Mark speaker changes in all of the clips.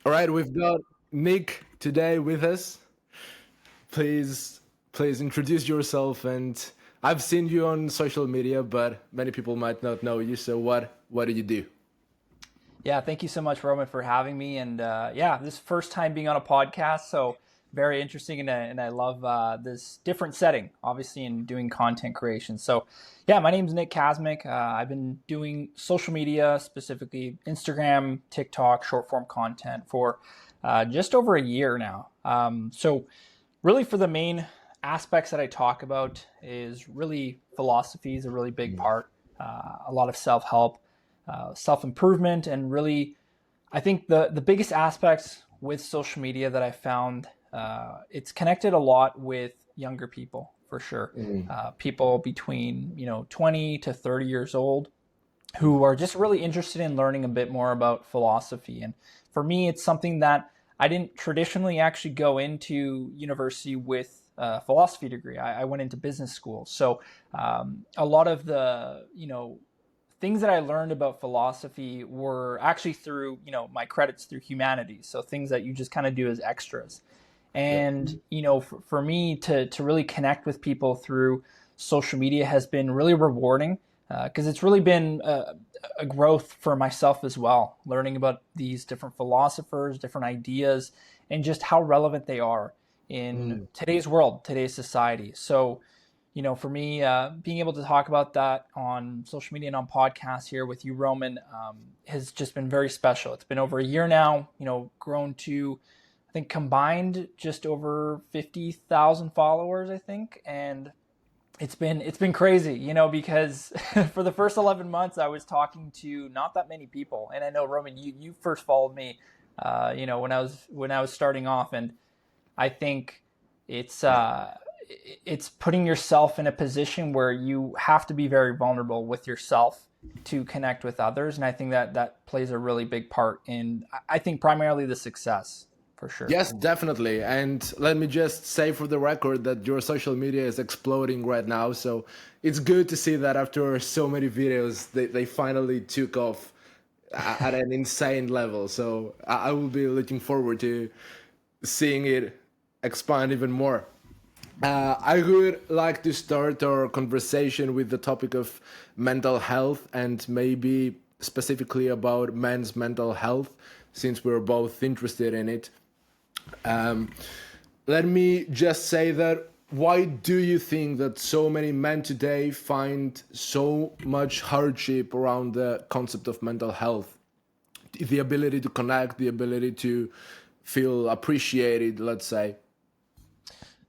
Speaker 1: All right, we've got Nick today with us. Please, please introduce yourself. And I've seen you on social media, but many people might not know you. So, what do you do?
Speaker 2: Yeah, thank you so much, Roman, for having me. And yeah, this is first time being on a podcast, so very interesting, and I love this different setting, obviously, in doing content creation. So, yeah, my name's Nick Kasmik. I've been doing social media, specifically Instagram, TikTok, short form content for just over a year now. So, really, for the main aspects that I talk about is really philosophy is a really big part. A lot of self help, self improvement, and really, I think the biggest aspects with social media that I found, it's connected a lot with younger people for sure. People between 20 to 30 years old who are just really interested in learning a bit more about philosophy. And for me, it's something that I didn't traditionally actually go into university with a philosophy degree. I went into business school. So a lot of the, things that I learned about philosophy were actually through, my credits through humanities. So things that you just kind of do as extras. And, for me to really connect with people through social media has been really rewarding because it's really been a growth for myself as well, learning about these different philosophers, different ideas, and just how relevant they are in today's world, today's society. So, for me, being able to talk about that on social media and on podcasts here with you, Roman, has just been very special. It's been over a year now, grown to, I think, combined just over 50,000 followers, I think. And it's been crazy, because for the first 11 months I was talking to not that many people. And I know, Roman, you first followed me, when I was starting off, and I think it's putting yourself in a position where you have to be very vulnerable with yourself to connect with others. And I think that plays a really big part in, I think, primarily the success. For sure.
Speaker 1: Yes, definitely. And let me just say for the record that your social media is exploding right now. So it's good to see that after so many videos, they finally took off at an insane level. So I will be looking forward to seeing it expand even more. I would like to start our conversation with the topic of mental health and maybe specifically about men's mental health, since we're both interested in it. Let me just say that why do you think that so many men today find so much hardship around the concept of mental health? The ability to connect, the ability to feel appreciated, let's say.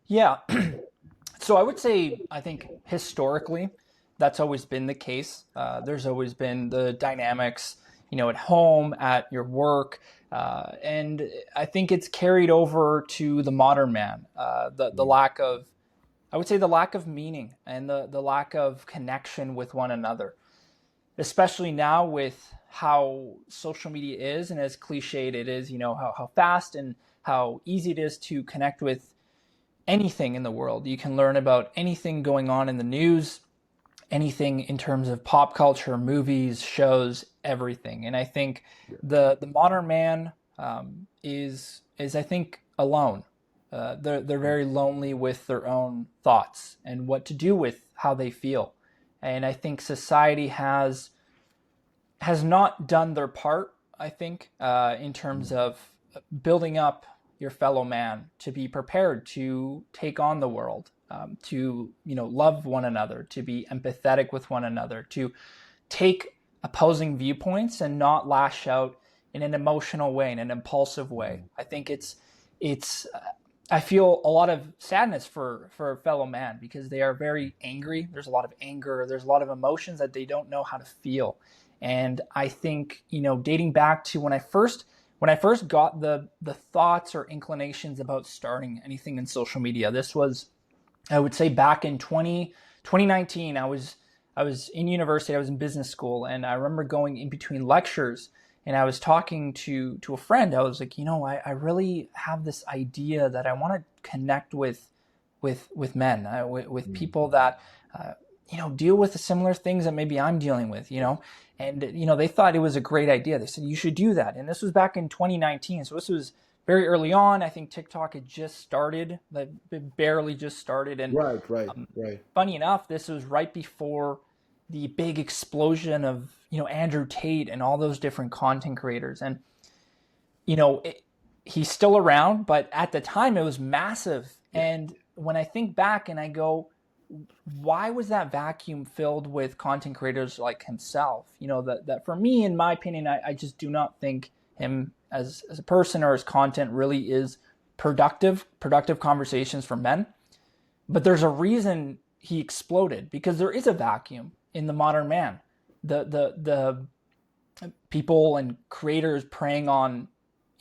Speaker 2: Yeah. So I would say, I think historically, that's always been the case. There's always been the dynamics, at home, at your work, and I think it's carried over to the modern man. The lack of, I would say, the lack of meaning and the lack of connection with one another, especially now with how social media is and as cliched it is, how fast and how easy it is to connect with anything in the world. You can learn about anything going on in the news, anything in terms of pop culture, movies, shows, everything. And I think the modern man is I think alone. They're very lonely with their own thoughts and what to do with how they feel. And I think society has not done their part, I think, in terms of building up your fellow man to be prepared to take on the world, to love one another, to be empathetic with one another, to take opposing viewpoints and not lash out in an emotional way, in an impulsive way. I think it's I feel a lot of sadness for fellow man because they are very angry. There's a lot of anger. There's a lot of emotions that they don't know how to feel. And I think, dating back to when I first got the thoughts or inclinations about starting anything in social media, this was, I would say, back in 2019. I was in university, I was in business school, and I remember going in between lectures and I was talking to a friend. I was like, I really have this idea that I want to connect with men, with people that deal with the similar things that maybe I'm dealing with, and, they thought it was a great idea. They said, you should do that. And this was back in 2019. So this was very early on. I think TikTok had just started, like barely just started. And
Speaker 1: Right.
Speaker 2: funny enough, this was right before the big explosion of, Andrew Tate and all those different content creators. And, he's still around, but at the time it was massive. And when I think back and I go, why was that vacuum filled with content creators like himself? That for me, in my opinion, I just do not think him as a person or his content really is productive conversations for men. But there's a reason he exploded, because there is a vacuum in the modern man. The people and creators preying on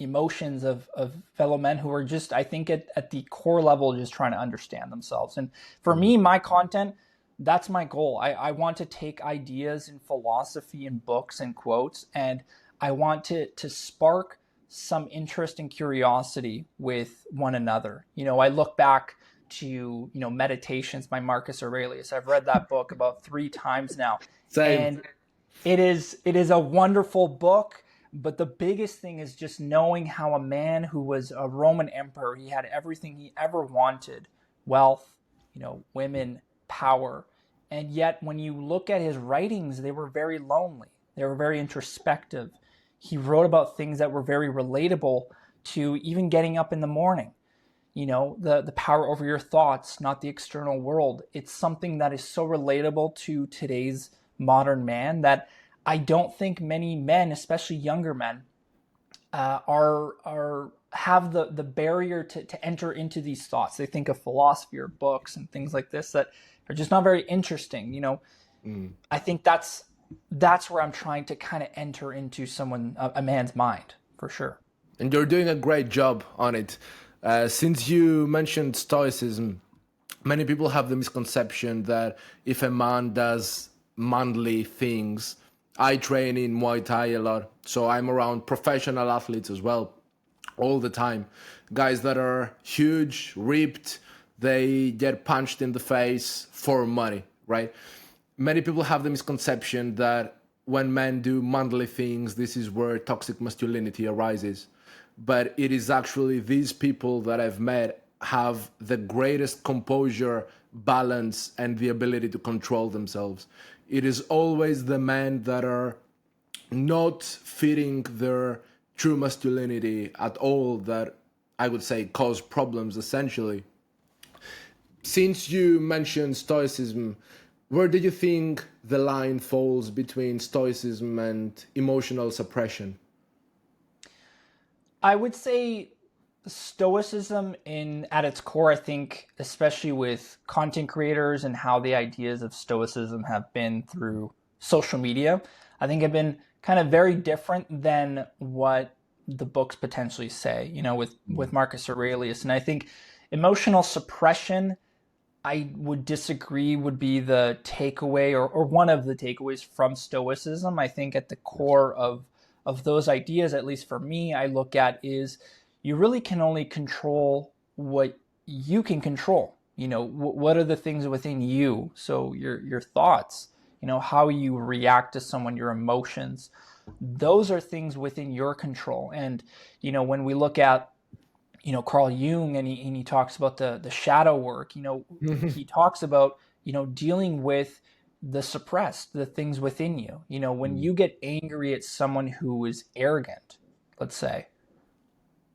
Speaker 2: emotions of fellow men who are just, I think at the core level, just trying to understand themselves. And for me, my content, that's my goal. I want to take ideas in philosophy and books and quotes, and I want to spark some interest and curiosity with one another. I look back to, Meditations by Marcus Aurelius. I've read that book about 3 times now.
Speaker 1: Same.
Speaker 2: And it is a wonderful book. But the biggest thing is just knowing how a man who was a Roman emperor, he had everything he ever wanted: wealth, women, power. And yet when you look at his writings, they were very lonely. They were very introspective. He wrote about things that were very relatable to even getting up in the morning. The power over your thoughts, not the external world. It's something that is so relatable to today's modern man that I don't think many men, especially younger men, have the barrier to enter into these thoughts. They think of philosophy or books and things like this that are just not very interesting. I think that's where I'm trying to kind of enter into a man's mind, for sure.
Speaker 1: And you're doing a great job on it. Since you mentioned Stoicism, many people have the misconception that if a man does manly things, I train in Muay Thai a lot, so I'm around professional athletes as well, all the time. Guys that are huge, ripped, they get punched in the face for money, right? Many people have the misconception that when men do manly things, this is where toxic masculinity arises. But it is actually these people that I've met have the greatest composure, balance, and the ability to control themselves. It is always the men that are not fitting their true masculinity at all that I would say cause problems, essentially. Since you mentioned Stoicism, where do you think the line falls between Stoicism and emotional suppression?
Speaker 2: I would say Stoicism at its core, I think, especially with content creators and how the ideas of Stoicism have been through social media, I think have been kind of very different than what the books potentially say, with Marcus Aurelius. And I think emotional suppression, I would disagree, would be the takeaway or one of the takeaways from Stoicism. I think at the core of those ideas, at least for me, I look at is you really can only control what you can control. What are the things within you? So your thoughts, how you react to someone, your emotions, those are things within your control. And, when we look at, Carl Jung and he talks about the shadow work, he talks about, dealing with the suppressed, the things within you. When you get angry at someone who is arrogant, let's say,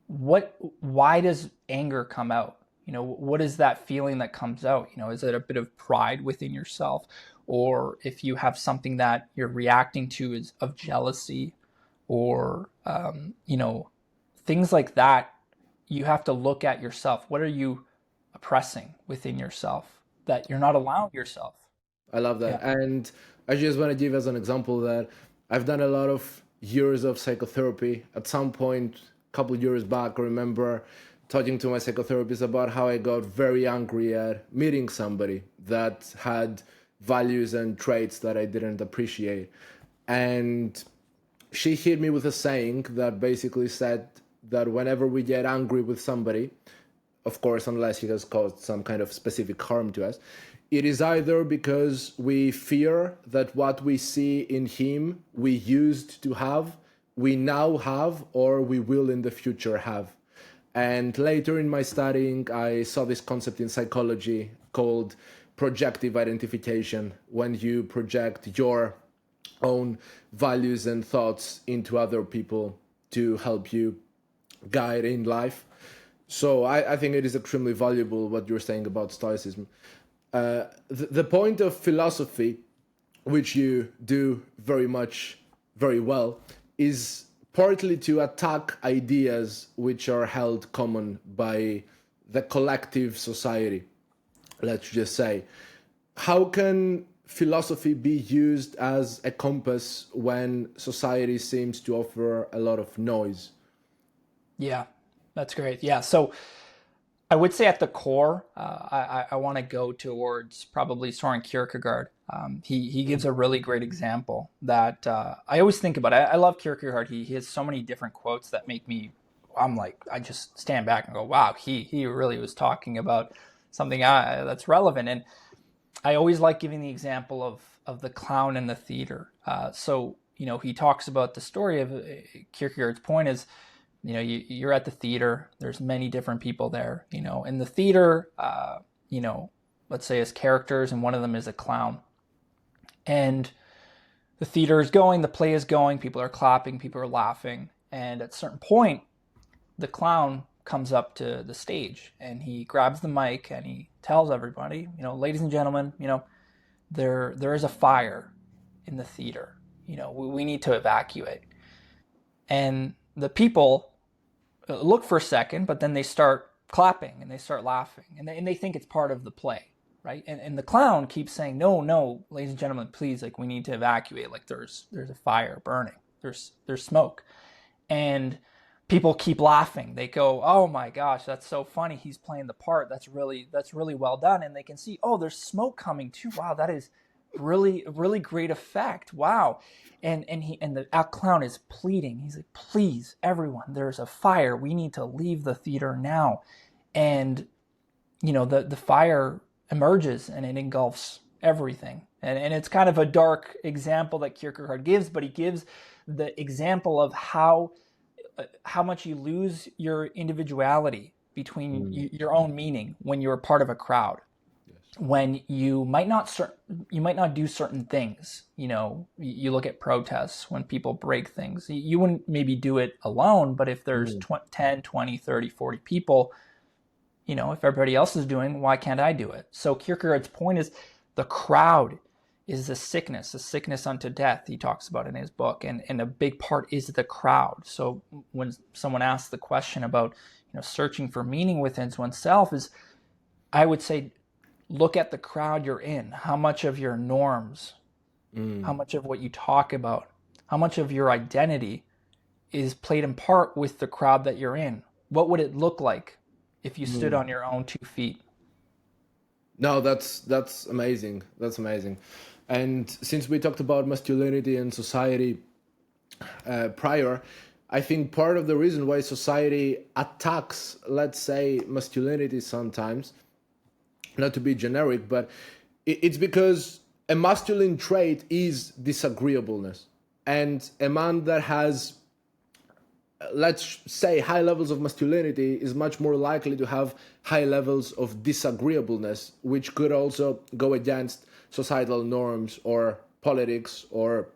Speaker 2: why does anger come out? What is that feeling that comes out? Is it a bit of pride within yourself? Or if you have something that you're reacting to is of jealousy or, things like that, you have to look at yourself. What are you oppressing within yourself that you're not allowing yourself?
Speaker 1: I love that.
Speaker 2: Yeah.
Speaker 1: And I just want to give as an example that I've done a lot of years of psychotherapy. At some point, a couple of years back, I remember talking to my psychotherapist about how I got very angry at meeting somebody that had values and traits that I didn't appreciate. And she hit me with a saying that basically said that whenever we get angry with somebody, of course, unless he has caused some kind of specific harm to us, it is either because we fear that what we see in him we used to have, we now have, or we will in the future have. And later in my studying, I saw this concept in psychology called projective identification, when you project your own values and thoughts into other people to help you guide in life. So I think it is extremely valuable what you're saying about Stoicism. The point of philosophy, which you do very much, very well, is partly to attack ideas which are held common by the collective society, let's just say. How can philosophy be used as a compass when society seems to offer a lot of noise?
Speaker 2: Yeah, that's great. Yeah, so I would say at the core, I want to go towards probably Soren Kierkegaard. He gives a really great example that I always think about. I love Kierkegaard. He has so many different quotes that make me, I'm like, I just stand back and go, wow, he really was talking about something that's relevant. And I always like giving the example of the clown in the theater. So, he talks about the story of Kierkegaard's point is, you're at the theater, there's many different people there, in the theater, let's say as characters, and one of them is a clown. And the theater is going, the play is going, people are clapping, people are laughing. And at a certain point, the clown comes up to the stage and he grabs the mic and he tells everybody, ladies and gentlemen, there is a fire in the theater. We need to evacuate. And the people look for a second, but then they start clapping and they start laughing and they think it's part of the play, right? And the clown keeps saying, no, ladies and gentlemen, please, like, we need to evacuate. Like, there's a fire burning. There's smoke. And people keep laughing. They go, oh my gosh, that's so funny. He's playing the part. That's really well done. And they can see, oh, there's smoke coming too. Wow, that is really great effect. Wow. And the clown is pleading. He's like, please, everyone, there's a fire. We need to leave the theater now. And the fire emerges and it engulfs everything. And it's kind of a dark example that Kierkegaard gives, but he gives the example of how much you lose your individuality between your own meaning when you're part of a crowd. When you might not do certain things. You look at protests when people break things. You wouldn't maybe do it alone, but if there's 10, 20, 30, 40 people, if everybody else is doing, why can't I do it? So Kierkegaard's point is the crowd is a sickness unto death, he talks about in his book. And a big part is the crowd. So when someone asks the question about, searching for meaning within oneself, is, I would say, look at the crowd you're in. How much of your norms, how much of what you talk about, how much of your identity is played in part with the crowd that you're in? What would it look like if you stood on your own 2 feet?
Speaker 1: No, that's amazing. That's amazing. And since we talked about masculinity and society prior, I think part of the reason why society attacks, let's say, masculinity sometimes, not to be generic, but it's because a masculine trait is disagreeableness. And a man that has, let's say, high levels of masculinity is much more likely to have high levels of disagreeableness, which could also go against societal norms or politics or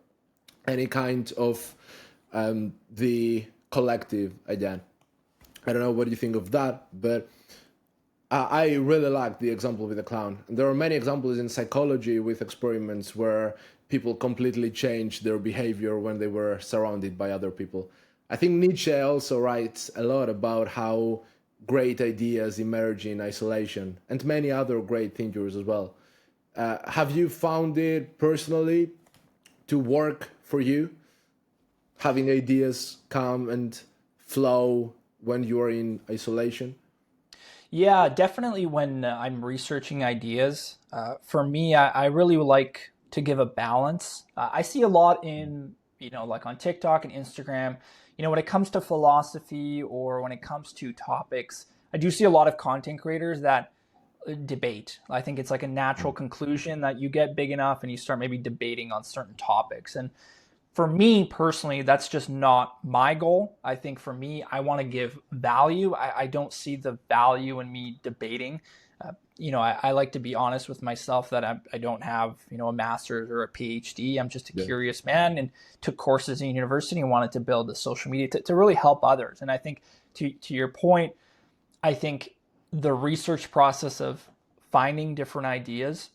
Speaker 1: any kind of the collective again. I don't know what you think of that, but I really like the example with the clown. There are many examples in psychology with experiments where people completely changed their behavior when they were surrounded by other people. I think Nietzsche also writes a lot about how great ideas emerge in isolation, and many other great thinkers as well. Have you found it personally to work for you, having ideas come and flow when you are in isolation?
Speaker 2: Yeah, definitely when I'm researching ideas. For me, I really like to give a balance. I see a lot in, like on TikTok and Instagram, when it comes to philosophy or when it comes to topics, I do see a lot of content creators that debate. I think it's like a natural conclusion that you get big enough and you start maybe debating on certain topics. And for me personally, that's just not my goal. I think for me, I want to give value. I don't see the value in me debating. I like to be honest with myself that I don't have, a master's or a PhD. I'm just a curious man and took courses in university and wanted to build a social media to really help others. And I think to your point, I think the research process of finding different ideas.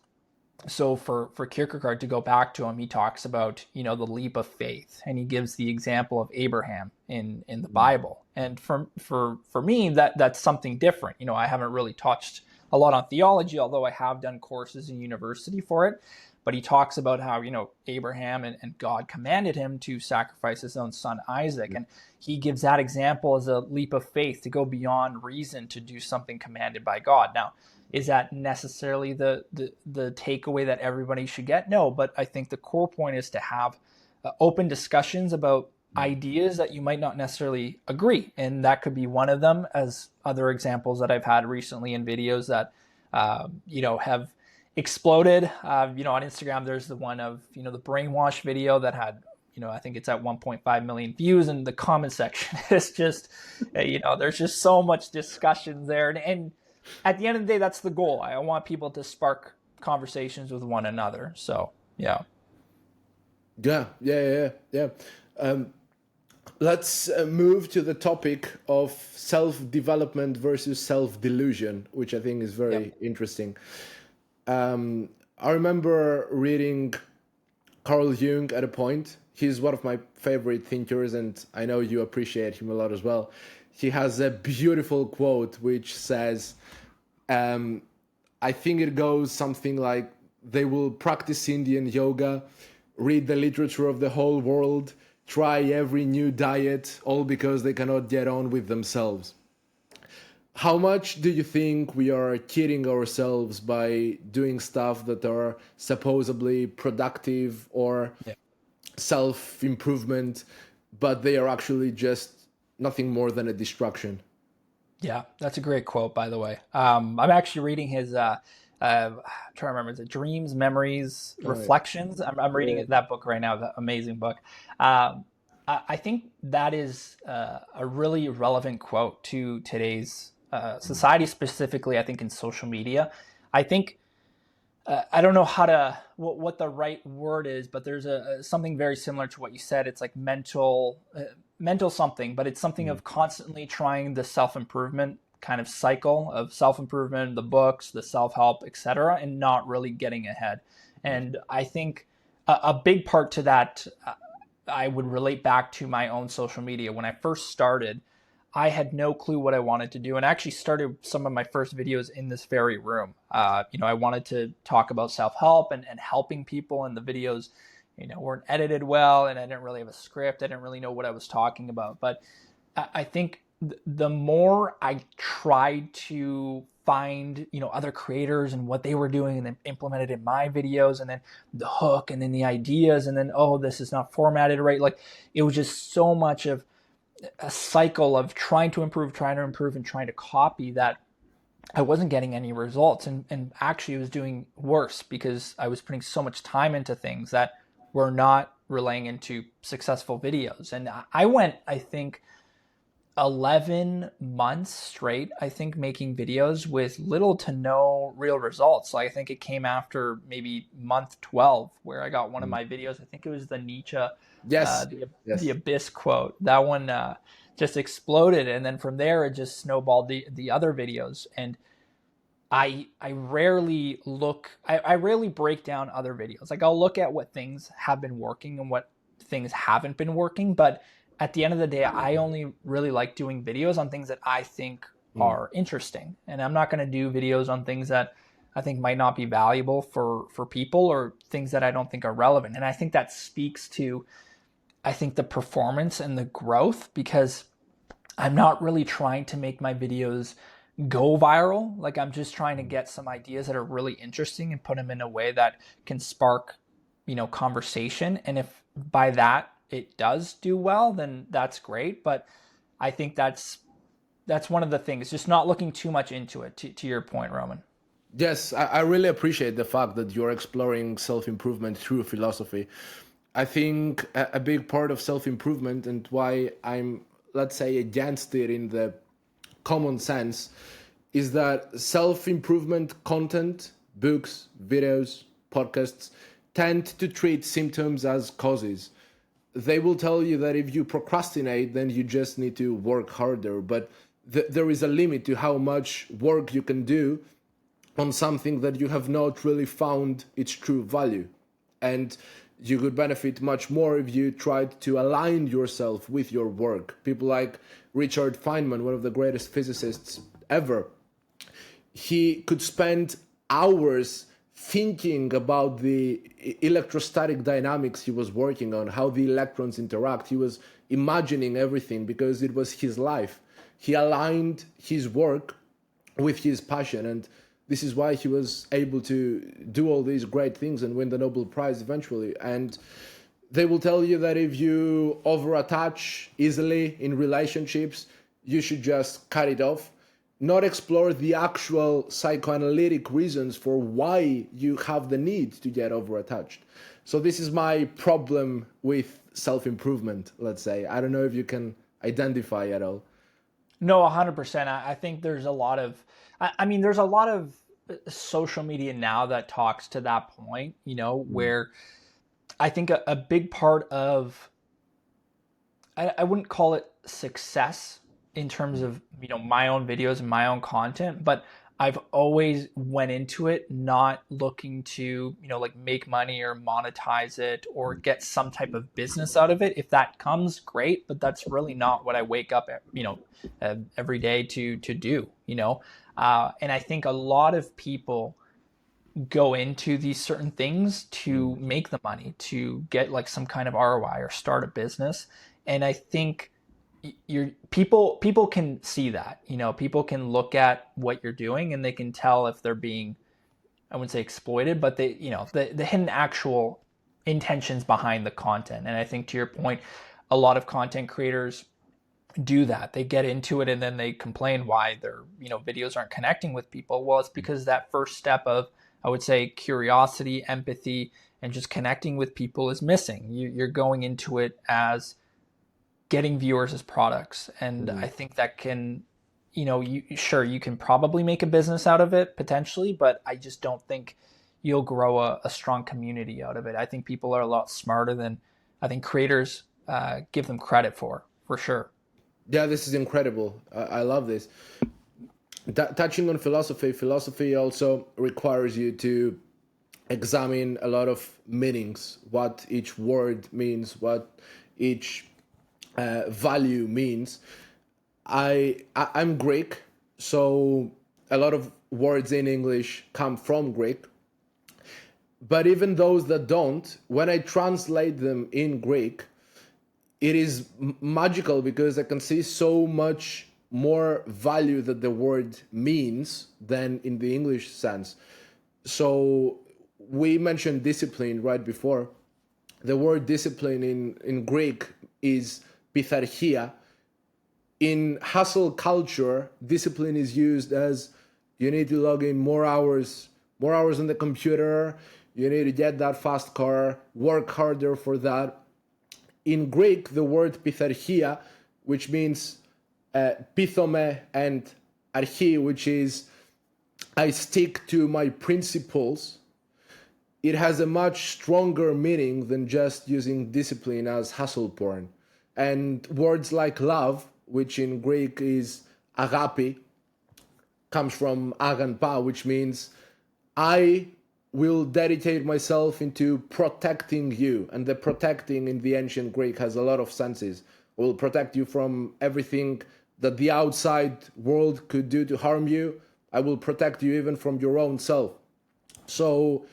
Speaker 2: So for Kierkegaard, to go back to him, he talks about, the leap of faith, and he gives the example of Abraham in the Bible. And for me, that's something different. I haven't really touched a lot on theology, although I have done courses in university for it. But he talks about how, Abraham and God commanded him to sacrifice his own son, Isaac. And he gives that example as a leap of faith to go beyond reason to do something commanded by God. Now, is that necessarily the takeaway that everybody should get? No, but I think the core point is to have open discussions about ideas that you might not necessarily agree. And that could be one of them, as other examples that I've had recently in videos that, have exploded. On Instagram, there's the one of, the brainwash video that had, I think it's at 1.5 million views, and the comment section is just, there's just so much discussion there. And at the end of the day, that's the goal. I want people to spark conversations with one another. So, yeah.
Speaker 1: Let's move to the topic of self-development versus self-delusion, which I think is very interesting. I remember reading Carl Jung at a point. He's one of my favorite thinkers, and I know you appreciate him a lot as well. He has a beautiful quote which says, I think it goes something like, they will practice Indian yoga, read the literature of the whole world, try every new diet, all because they cannot get on with themselves. How much do you think we are kidding ourselves by doing stuff that are supposedly productive or self-improvement, but they are actually just nothing more than a distraction?
Speaker 2: Yeah, that's a great quote, by the way. I'm actually reading his, I'm trying to remember, is it Dreams, Memories, Reflections? I'm reading that book right now, that amazing book. I think that is a really relevant quote to today's society, specifically, I think, in social media. I think, I don't know what the right word is, but there's something very similar to what you said. It's like mental something, but it's something of constantly trying the self-improvement kind of cycle of self-improvement, the books, the self-help, etc., and not really getting ahead. And I think a big part to that, I would relate back to my own social media. When I first started, I had no clue what I wanted to do, and I actually started some of my first videos in this very room. I wanted to talk about self-help and helping people, and the videos, weren't edited well, and I didn't really have a script. I didn't really know what I was talking about. But I think the more I tried to find, other creators and what they were doing and then implement it in my videos, and then the hook and then the ideas, and then, oh, this is not formatted right. Like, it was just so much of a cycle of trying to improve and trying to copy that I wasn't getting any results. And actually it was doing worse because I was putting so much time into things that were not relaying into successful videos. And I went, I think, 11 months straight, I think, making videos with little to no real results. Like, I think it came after maybe month 12 where I got one of my videos. I think it was the Nietzsche, the Abyss quote. That one just exploded. And then from there, it just snowballed the other videos. And I rarely I rarely break down other videos. Like, I'll look at what things have been working and what things haven't been working. But at the end of the day, I only really like doing videos on things that I think are interesting. And I'm not going to do videos on things that I think might not be valuable for people, or things that I don't think are relevant. And I think that speaks to, I think, the performance and the growth, because I'm not really trying to make my videos go viral. Like, I'm just trying to get some ideas that are really interesting and put them in a way that can spark, conversation. And if by that it does do well, then that's great. But I think that's one of the things, just not looking too much into it, to your point, Roman.
Speaker 1: Yes, I really appreciate the fact that you're exploring self-improvement through philosophy. I think a big part of self-improvement and why I'm, let's say, against it in the common sense is that self-improvement content, books, videos, podcasts tend to treat symptoms as causes. They will tell you that if you procrastinate, then you just need to work harder. But there is a limit to how much work you can do on something that you have not really found its true value. And you could benefit much more if you tried to align yourself with your work. People like Richard Feynman, one of the greatest physicists ever, he could spend hours thinking about the electrostatic dynamics he was working on, how the electrons interact. He was imagining everything because it was his life. He aligned his work with his passion, and this is why he was able to do all these great things and win the Nobel Prize eventually. And they will tell you that if you overattach easily in relationships, you should just cut it off, not explore the actual psychoanalytic reasons for why you have the need to get overattached. So this is my problem with self-improvement, let's say. I don't know if you can identify at all.
Speaker 2: No, 100%. I think there's a lot of, I mean, there's a lot of social media now that talks to that point, you know, where I think a big part of, I wouldn't call it success in terms of, you know, my own videos and my own content, but I've always went into it not looking to, you know, like make money or monetize it or get some type of business out of it. If that comes, great, but that's really not what I wake up, you know, every day to do, you know. And I think a lot of people go into these certain things to make the money, to get like some kind of ROI or start a business. And I think you're people can see that, you know, people can look at what you're doing and they can tell if they're being, I wouldn't say exploited, but they, you know, the hidden actual intentions behind the content. And I think to your point, a lot of content creators do that. They get into it and then they complain why their, you know, videos aren't connecting with people. Well, it's because that first step of, I would say, curiosity, empathy, and just connecting with people is missing. You're going into it as getting viewers as products, and I think that can, you know, you can probably make a business out of it potentially, but I just don't think you'll grow a strong community out of it. I think people are a lot smarter than I think creators give them credit for sure.
Speaker 1: Yeah, this is incredible. I love this. Touching on philosophy, philosophy also requires you to examine a lot of meanings, what each word means, what each value means. I'm Greek, so a lot of words in English come from Greek. But even those that don't, when I translate them in Greek, it is magical because I can see so much more value that the word means than in the English sense. So we mentioned discipline right before. The word discipline in Greek is pitharchia. In hustle culture, discipline is used as you need to log in more hours on the computer, you need to get that fast car, work harder for that. In Greek, the word pitharchia, which means pithome, and archi, which is I stick to my principles, it has a much stronger meaning than just using discipline as hustle porn. And words like love, which in Greek is agapi, comes from aganpa, which means I will dedicate myself into protecting you. And the protecting in the ancient Greek has a lot of senses. I will protect you from everything that the outside world could do to harm you. I will protect you even from your own self. So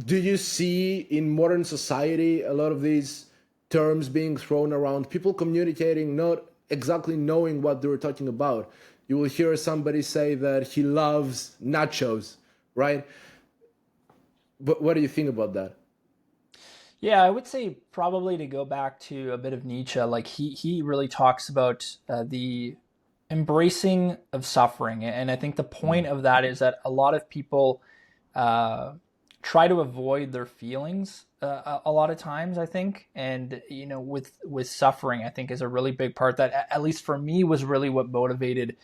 Speaker 1: do you see in modern society a lot of these terms being thrown around, people communicating not exactly knowing what they were talking about? You will hear somebody say that he loves nachos, right? But what do you think about that?
Speaker 2: Yeah, I would say probably to go back to a bit of Nietzsche, like he really talks about the embracing of suffering. And I think the point of that is that a lot of people uh, try to avoid their feelings a lot of times, I think. And, with suffering, I think is a really big part that, at least for me, was really what motivated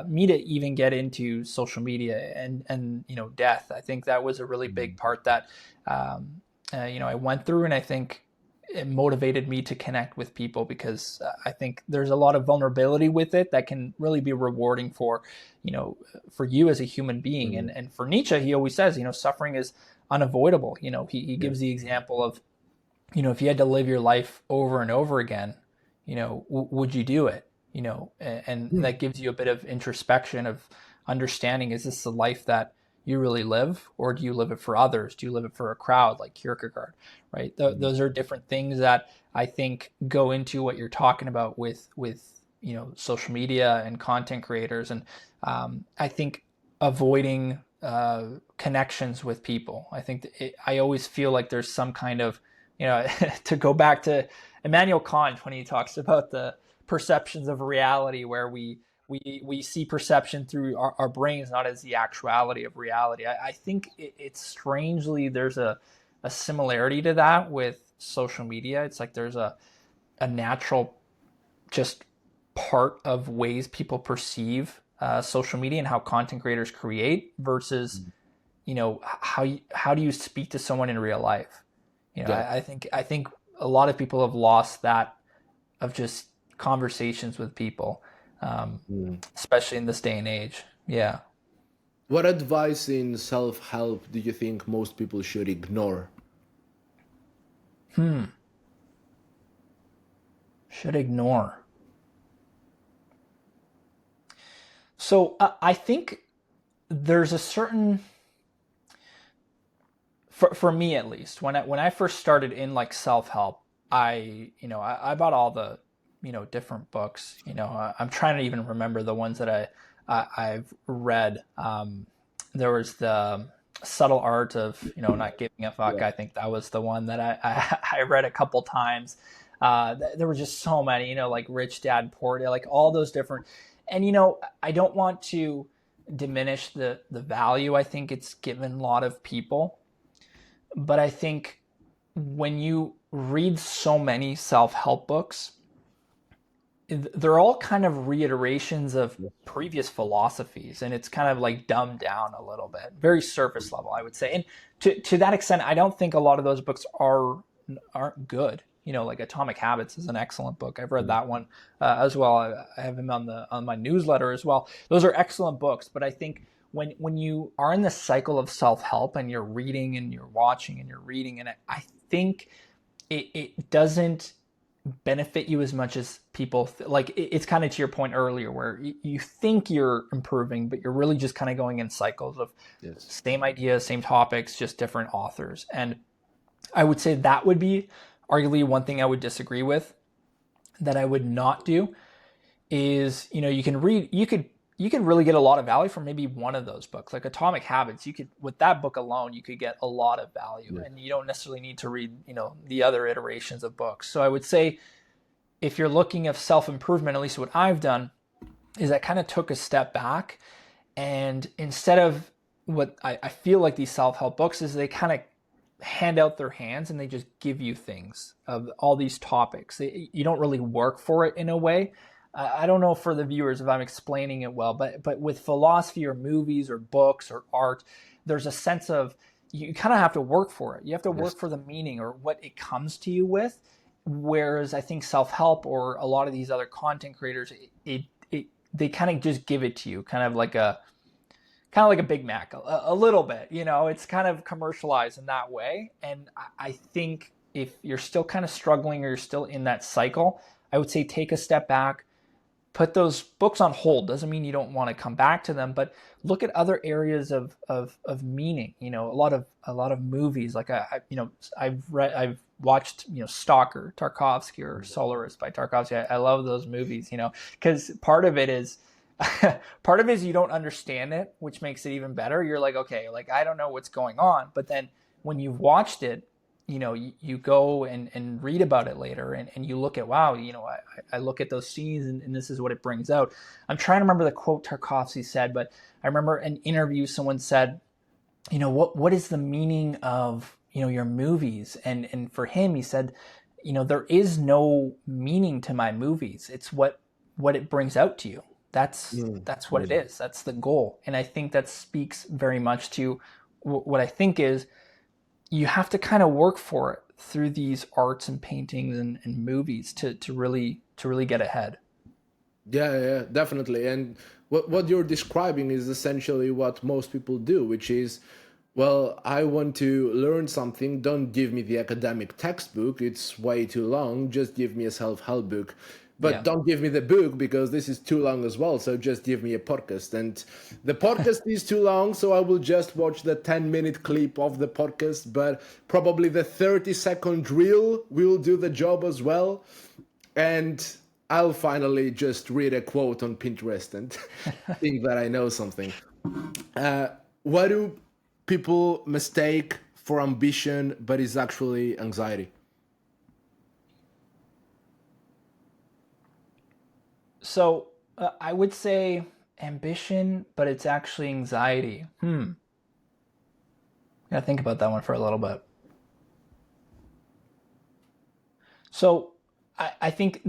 Speaker 2: me to even get into social media and death. I think that was a really big part that, I went through. And I think it motivated me to connect with people, because I think there's a lot of vulnerability with it that can really be rewarding for you as a human being. And for Nietzsche, he always says, suffering is unavoidable. He gives the example of, if you had to live your life over and over again, would you do it? And that gives you a bit of introspection of understanding, is this the life that you really live, or do you live it for others? Do you live it for a crowd, like Kierkegaard, right? Those are different things that I think go into what you're talking about with social media and content creators. And I think avoiding connections with people. I think I always feel like there's some kind of, to go back to Immanuel Kant when he talks about the perceptions of reality, where we see perception through our brains, not as the actuality of reality. I think it's strangely, there's a similarity to that with social media. It's like there's a natural just part of ways people perceive social media and how content creators create versus, how do you speak to someone in real life? I think a lot of people have lost that, of just conversations with people, especially in this day and age. Yeah.
Speaker 1: What advice in self-help do you think most people should ignore?
Speaker 2: Should ignore. So I think there's a certain, for me at least, when I first started in like self-help, I bought all the, different books. I'm trying to even remember the ones that I've read. There was the Subtle Art of, Not Giving a Fuck. I think that was the one that I read a couple times. There were just so many, like Rich Dad Poor Dad, like all those different. And, I don't want to diminish the value I think it's given a lot of people. But I think when you read so many self-help books, they're all kind of reiterations of previous philosophies, and it's kind of like dumbed down a little bit, very surface level, I would say. And to that extent, I don't think a lot of those books aren't good. Like Atomic Habits is an excellent book. I've read that one as well. I have him on my newsletter as well. Those are excellent books. But I think when you are in the cycle of self-help and you're reading and you're watching and you're reading, and I think it doesn't benefit you as much as people like. It's kind of to your point earlier, where you think you're improving, but you're really just kind of going in cycles of same ideas, same topics, just different authors. And I would say that would be arguably one thing I would disagree with, that I would not do, is, you can read, you could really get a lot of value from maybe one of those books, like Atomic Habits. With that book alone, you could get a lot of value, and you don't necessarily need to read, the other iterations of books. So I would say, if you're looking at self-improvement, at least what I've done is I kind of took a step back, and instead of what I feel like these self-help books is, they kind of hand out their hands and they just give you things of all these topics. You don't really work for it in a way. I don't know for the viewers if I'm explaining it well, but with philosophy or movies or books or art, there's a sense of, you kind of have to work for it. You have to work for the meaning or what it comes to you with. Whereas I think self-help or a lot of these other content creators, they kind of just give it to you, kind of like a Big Mac, a little bit. It's kind of commercialized in that way. And I think if you're still kind of struggling or you're still in that cycle, I would say take a step back, put those books on hold. Doesn't mean you don't want to come back to them, but look at other areas of meaning. A lot of movies, like I've watched, Stalker, Tarkovsky, or Solaris by Tarkovsky. I love those movies, because part of it is you don't understand it, which makes it even better. You're like, okay, like I don't know what's going on. But then when you've watched it, you go and read about it later, and you look at, wow, I look at those scenes, and this is what it brings out. I'm trying to remember the quote Tarkovsky said, but I remember an interview someone said, what is the meaning of, your movies? And for him, he said, there is no meaning to my movies. It's what it brings out to you. That's what it is. That's the goal. And I think that speaks very much to what I think is, you have to kind of work for it through these arts and paintings and movies to really get ahead.
Speaker 1: Yeah, definitely. And what you're describing is essentially what most people do, which is, well, I want to learn something. Don't give me the academic textbook. It's way too long. Just give me a self-help book. But don't give me the book because this is too long as well. So just give me a podcast. And the podcast is too long, so I will just watch the 10-minute clip of the podcast. But probably the 30-second reel will do the job as well. And I'll finally just read a quote on Pinterest and think that I know something. What do people mistake for ambition, but is actually anxiety?
Speaker 2: So I would say ambition, but it's actually anxiety. Gotta think about that one for a little bit. So I think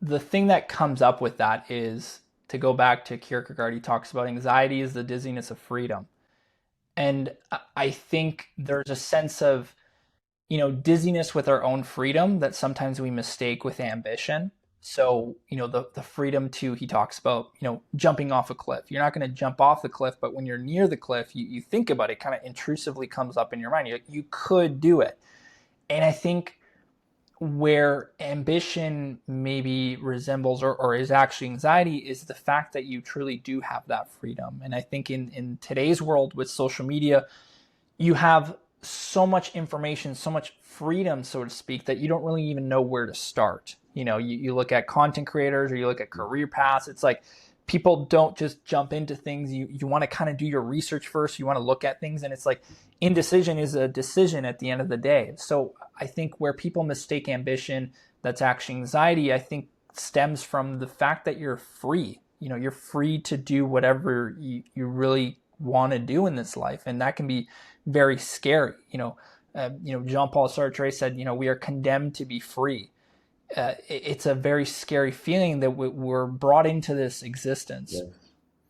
Speaker 2: the thing that comes up with that is, to go back to Kierkegaard, he talks about anxiety is the dizziness of freedom. And I think there's a sense of, dizziness with our own freedom that sometimes we mistake with ambition. So, the freedom to, he talks about, jumping off a cliff. You're not going to jump off the cliff, but when you're near the cliff, you think about it, kind of intrusively comes up in your mind. You could do it. And I think where ambition maybe resembles or is actually anxiety is the fact that you truly do have that freedom. And I think in today's world with social media, you have so much information, so much freedom, so to speak, that you don't really even know where to start. You look at content creators or you look at career paths. It's like people don't just jump into things. You want to kind of do your research first. You want to look at things, and it's like indecision is a decision at the end of the day. So I think where people mistake ambition, that's actually anxiety, I think stems from the fact that you're free. You're free to do whatever you really want to do in this life, and that can be very scary. Jean-Paul Sartre said, we are condemned to be free. It's a very scary feeling that we're brought into this existence.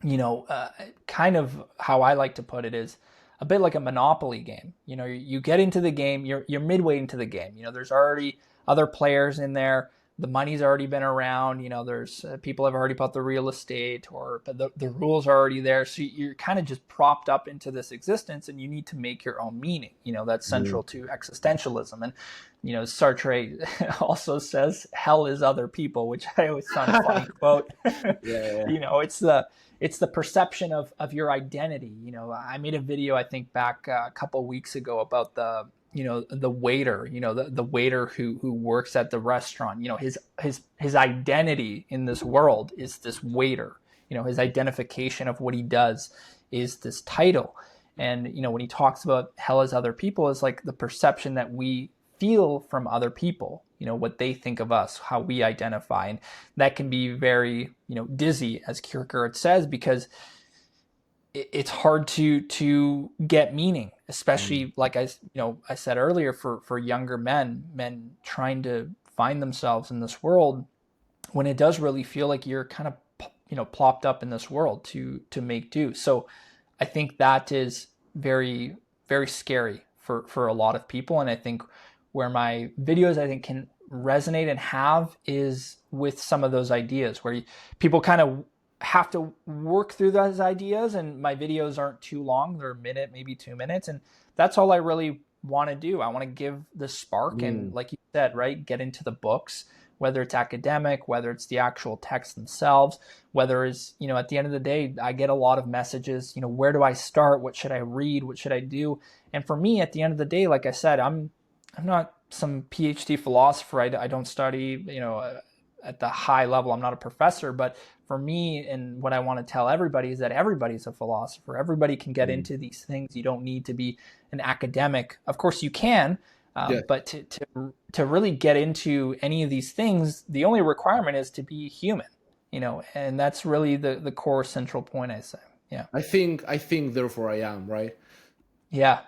Speaker 2: Yeah. Kind of how I like to put it is a bit like a Monopoly game. You get into the game, you're midway into the game. There's already other players in there. The money's already been around. There's people have already bought the real estate, or the rules are already there. So you're kind of just propped up into this existence, and you need to make your own meaning. That's central to existentialism. And Sartre also says hell is other people, which I always found a funny quote. Yeah. It's the perception of your identity. I made a video, I think back a couple of weeks ago, about the waiter, the waiter who works at the restaurant. His identity in this world is this waiter. His identification of what he does is this title. And when he talks about hell as other people, is like the perception that we feel from other people, what they think of us, how we identify. And that can be very, dizzy, as Kierkegaard says, because it's hard to get meaning, especially like I said earlier, for younger men trying to find themselves in this world, when it does really feel like you're kind of plopped up in this world to make do. So I think that is very, very scary for a lot of people. And I think where my videos, I think, can resonate and have is with some of those ideas where people kind of have to work through those ideas. And my videos aren't too long. They're a minute, maybe 2 minutes. And that's all I really want to do. I want to give the spark and, like you said, right, get into the books, whether it's academic, whether it's the actual texts themselves, whether it's, at the end of the day, I get a lot of messages, where do I start? What should I read? What should I do? And for me, at the end of the day, like I said, I'm not some PhD philosopher. I don't study, at the high level. I'm not a professor, but for me, and what I want to tell everybody is that everybody's a philosopher. Everybody can get into these things. You don't need to be an academic. Of course you can,
Speaker 1: Yeah.
Speaker 2: But to really get into any of these things, the only requirement is to be human, and that's really the core central point, I say. Yeah.
Speaker 1: I think therefore I am, right?
Speaker 2: Yeah.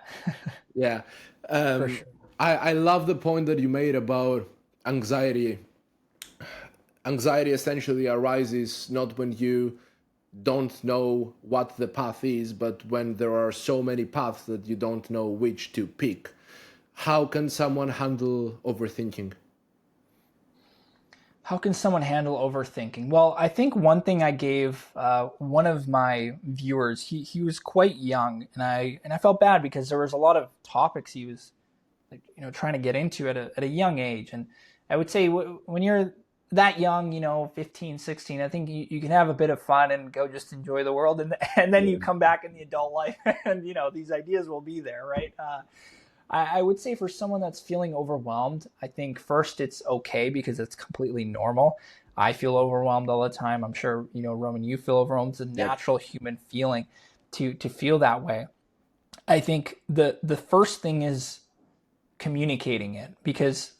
Speaker 1: Yeah.
Speaker 2: For
Speaker 1: Um,
Speaker 2: sure.
Speaker 1: I love the point that you made about anxiety. Anxiety essentially arises not when you don't know what the path is, but when there are so many paths that you don't know which to pick. How can someone handle overthinking?
Speaker 2: How can someone handle overthinking? Well, I think one thing I gave one of my viewers, he was quite young, and I felt bad because there was a lot of topics he was like, trying to get into at a young age. And I would say when you're that young, 15, 16, I think you can have a bit of fun and go just enjoy the world. And then you come back in the adult life and, these ideas will be there, right? I would say for someone that's feeling overwhelmed, I think first it's okay because it's completely normal. I feel overwhelmed all the time. I'm sure, Roman, you feel overwhelmed. It's a
Speaker 1: Yep.
Speaker 2: natural human feeling to feel that way. I think the first thing is communicating it, because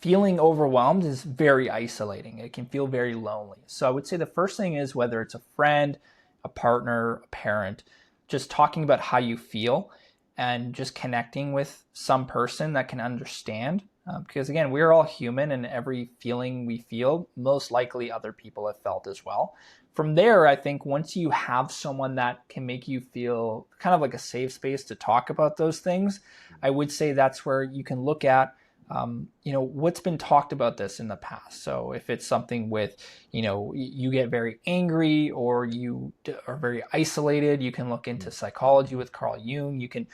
Speaker 2: feeling overwhelmed is very isolating. It can feel very lonely. So I would say the first thing is, whether it's a friend, a partner, a parent, just talking about how you feel and just connecting with some person that can understand. Because again, we're all human, and every feeling we feel, most likely other people have felt as well. From there, I think once you have someone that can make you feel kind of like a safe space to talk about those things, I would say that's where you can look at, what's been talked about this in the past. So if it's something with, you get very angry or you are very isolated, you can look into psychology with Carl Jung. You can,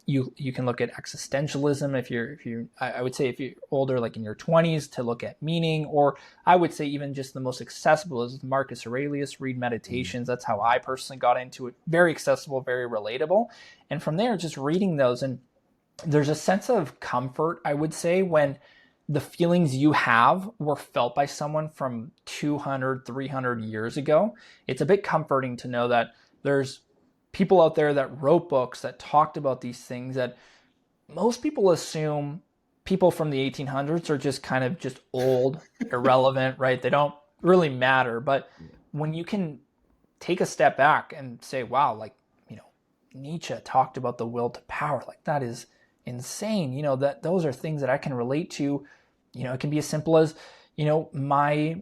Speaker 2: you can look at existentialism I would say if you're older, like in your 20s, to look at meaning. Or I would say even just the most accessible is Marcus Aurelius, read Meditations. That's how I personally got into it. Very accessible, very relatable. And from there, just reading those, and there's a sense of comfort, I would say, when the feelings you have were felt by someone from 200, 300 years ago. It's a bit comforting to know that there's people out there that wrote books that talked about these things that most people assume people from the 1800s are just kind of just old, irrelevant, right? They don't really matter. But when you can take a step back and say, wow, like, Nietzsche talked about the will to power, like that is insane. That those are things that I can relate to. It can be as simple as, my,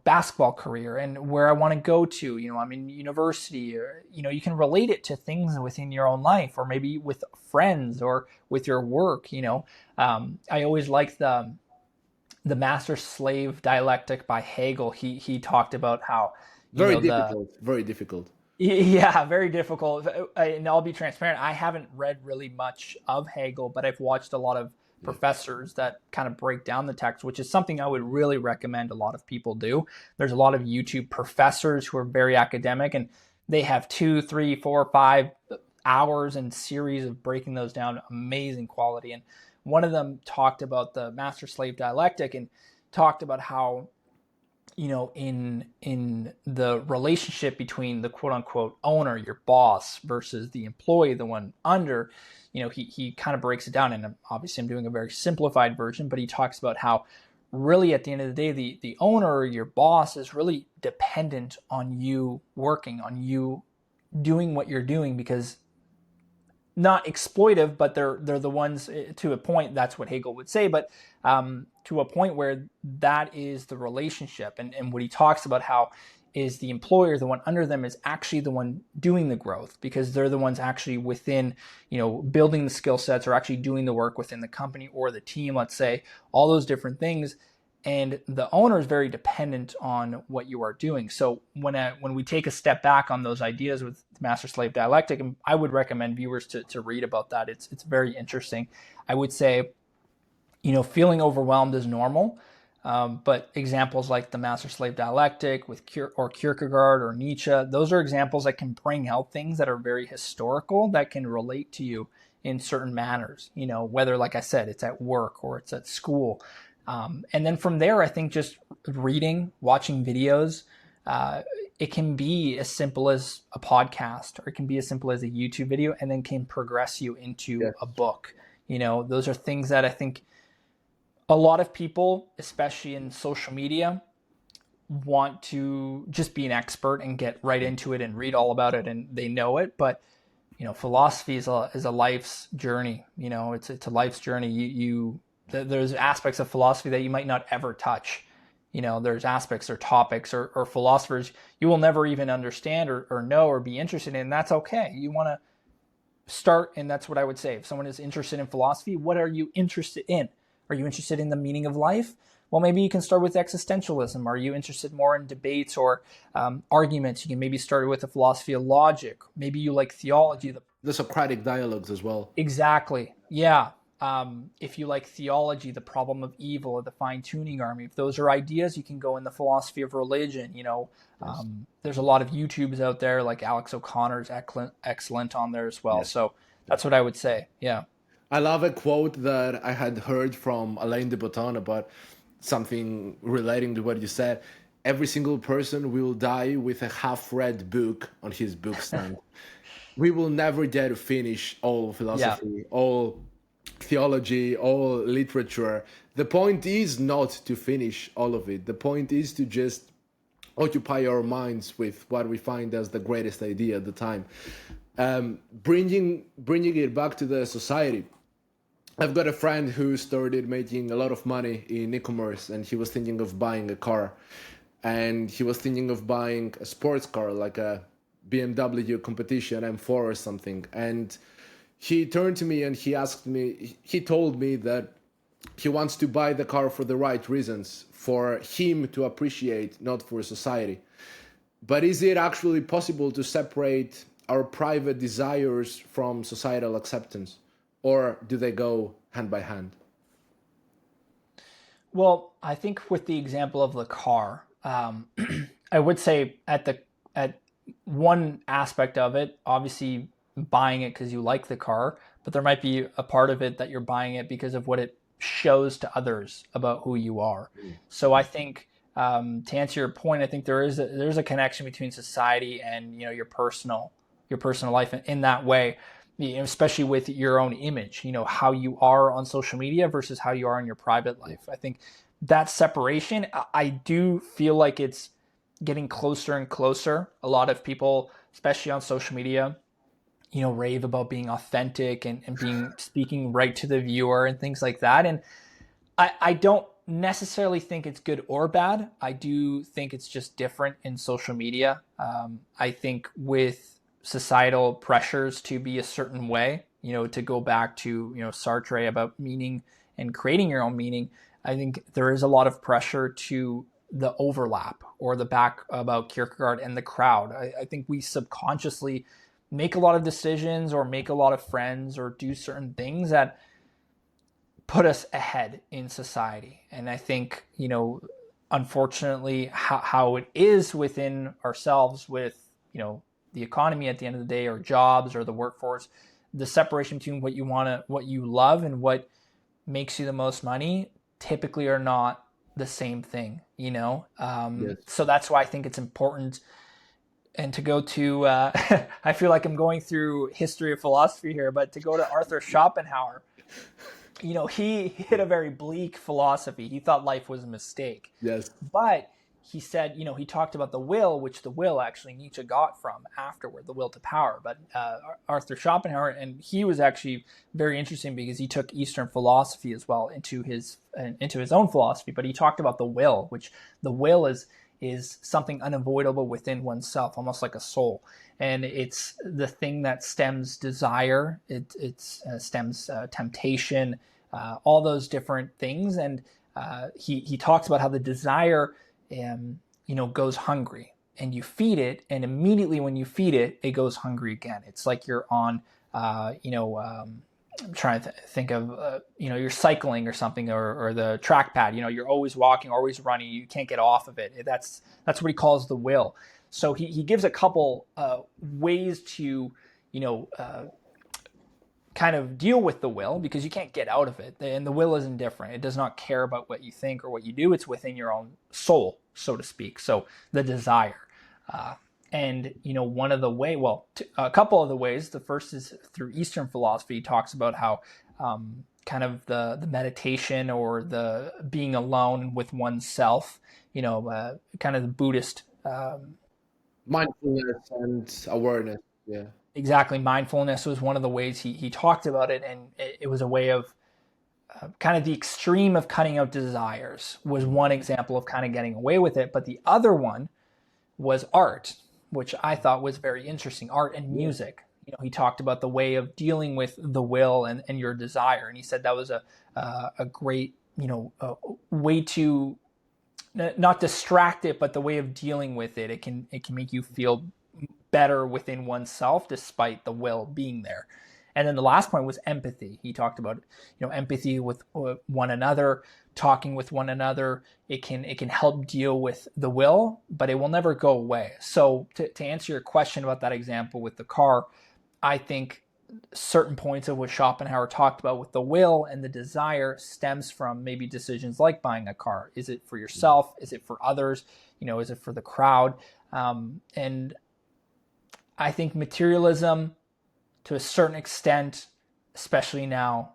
Speaker 2: basketball career and where I want to go to. I'm in university, or, you can relate it to things within your own life, or maybe with friends or with your work. I always like the master slave dialectic by Hegel. He talked about how,
Speaker 1: Very
Speaker 2: the
Speaker 1: difficult. Very difficult.
Speaker 2: yeah, very difficult. And I'll be transparent. I haven't read really much of Hegel, but I've watched a lot of professors that kind of break down the text, which is something I would really recommend a lot of people do. There's a lot of YouTube professors who are very academic, and they have 2, 3, 4, 5 hours and series of breaking those down. Amazing quality. And one of them talked about the master slave dialectic and talked about how, in the relationship between the quote unquote owner, your boss, versus the employee, the one under, he kind of breaks it down. And obviously I'm doing a very simplified version, but he talks about how really at the end of the day, the owner or your boss is really dependent on you working, on you doing what you're doing, because not exploitive, but they're the ones, to a point. That's what Hegel would say, but to a point where that is the relationship. And what he talks about, how is the employer, the one under them, is actually the one doing the growth, because they're the ones actually within, building the skill sets, or actually doing the work within the company or the team, let's say, all those different things. And the owner is very dependent on what you are doing. So when we take a step back on those ideas with master slave dialectic, and I would recommend viewers to read about that. It's very interesting. I would say, feeling overwhelmed is normal, but examples like the master slave dialectic with Kierkegaard or Nietzsche, those are examples that can bring out things that are very historical, that can relate to you in certain manners. Whether, like I said, it's at work or it's at school. And then from there, I think just reading, watching videos, it can be as simple as a podcast, or it can be as simple as a YouTube video, and then can progress you into
Speaker 1: Yeah.
Speaker 2: a book. Those are things that I think a lot of people, especially in social media, want to just be an expert and get right into it and read all about it, and they know it. But philosophy is a life's journey. It's a life's journey. There's aspects of philosophy that you might not ever touch. There's aspects or topics or philosophers you will never even understand or know or be interested in. That's okay. You want to start, and that's what I would say. If someone is interested in philosophy, what are you interested in? Are you interested in the meaning of life? Well, maybe you can start with existentialism. Are you interested more in debates or arguments? You can maybe start with the philosophy of logic. Maybe you like theology.
Speaker 1: The Socratic dialogues as well.
Speaker 2: Exactly. Yeah. If you like theology, the problem of evil, or the fine-tuning army, if those are ideas, you can go in the philosophy of religion. There's a lot of YouTubes out there, like Alex O'Connor's excellent on there as well. Yes. So that's what I would say. Yeah.
Speaker 1: I love a quote that I had heard from Alain de Botton about something relating to what you said. Every single person will die with a half-read book on his bookstand. We will never dare to finish all philosophy, all theology, all literature. The point is not to finish all of it. The point is to just occupy our minds with what we find as the greatest idea at the time. Bringing it back to the society. I've got a friend who started making a lot of money in e-commerce, and he was thinking of buying a car. And he was thinking of buying a sports car, like a BMW competition M4 or something. And he turned to me and he told me that he wants to buy the car for the right reasons, for him to appreciate, not for society. But is it actually possible to separate our private desires from societal acceptance? Or do they go hand by hand?
Speaker 2: Well, I think with the example of the car, I would say at one aspect of it, obviously buying it because you like the car, but there might be a part of it that you're buying it because of what it shows to others about who you are. So I think to answer your point, I think there's a connection between society and your personal life in that way. Especially with your own image, how you are on social media versus how you are in your private life. I think that separation, I do feel like it's getting closer and closer. A lot of people, especially on social media, rave about being authentic and speaking right to the viewer and things like that. And I don't necessarily think it's good or bad. I do think it's just different in social media. I think with societal pressures to be a certain way, to go back to, Sartre about meaning and creating your own meaning, I think there is a lot of pressure to the overlap or the back about Kierkegaard and the crowd. I think we subconsciously make a lot of decisions or make a lot of friends or do certain things that put us ahead in society. And I think, unfortunately, how it is within ourselves with, the economy at the end of the day, or jobs or the workforce, the separation between what you love and what makes you the most money typically are not the same thing, Yes. So that's why I think it's important. And to go to, I feel like I'm going through history of philosophy here, but to go to Arthur Schopenhauer, he had a very bleak philosophy. He thought life was a mistake.
Speaker 1: Yes.
Speaker 2: But he said, he talked about the will, which the will actually Nietzsche got from afterward, the will to power. But Arthur Schopenhauer, and he was actually very interesting because he took Eastern philosophy as well into his own philosophy. But he talked about the will, which the will is something unavoidable within oneself, almost like a soul. And it's the thing that stems desire, it stems temptation, all those different things. And he talks about how the desire goes hungry, and you feed it, and immediately when you feed it, it goes hungry again. It's like you're on, I'm trying to think of, you're cycling or something, or the trackpad. You're always walking, always running. You can't get off of it. That's what he calls the will. So he gives a couple ways to, kind of deal with the will, because you can't get out of it. And the will is indifferent. It does not care about what you think or what you do. It's within your own soul, so to speak. So the desire. And, one of the a couple of the ways, the first is through Eastern philosophy. He talks about how kind of the meditation or the being alone with oneself, kind of the Buddhist.
Speaker 1: Mindfulness and awareness. Yeah.
Speaker 2: Exactly. Mindfulness was one of the ways he talked about it. And it was a way of kind of the extreme of cutting out desires was one example of kind of getting away with it. But the other one was art, which I thought was very interesting. Art and music. He talked about the way of dealing with the will and your desire. And he said that was a great, way to not distract it, but the way of dealing with it. It can make you feel better within oneself despite the will being there. And then the last point was empathy. He talked about, empathy with one another, talking with one another. It can help deal with the will, but it will never go away. So to answer your question about that example with the car, I think certain points of what Schopenhauer talked about with the will and the desire stems from maybe decisions like buying a car. Is it for yourself? Is it for others? Is it for the crowd? And I think materialism, to a certain extent, especially now,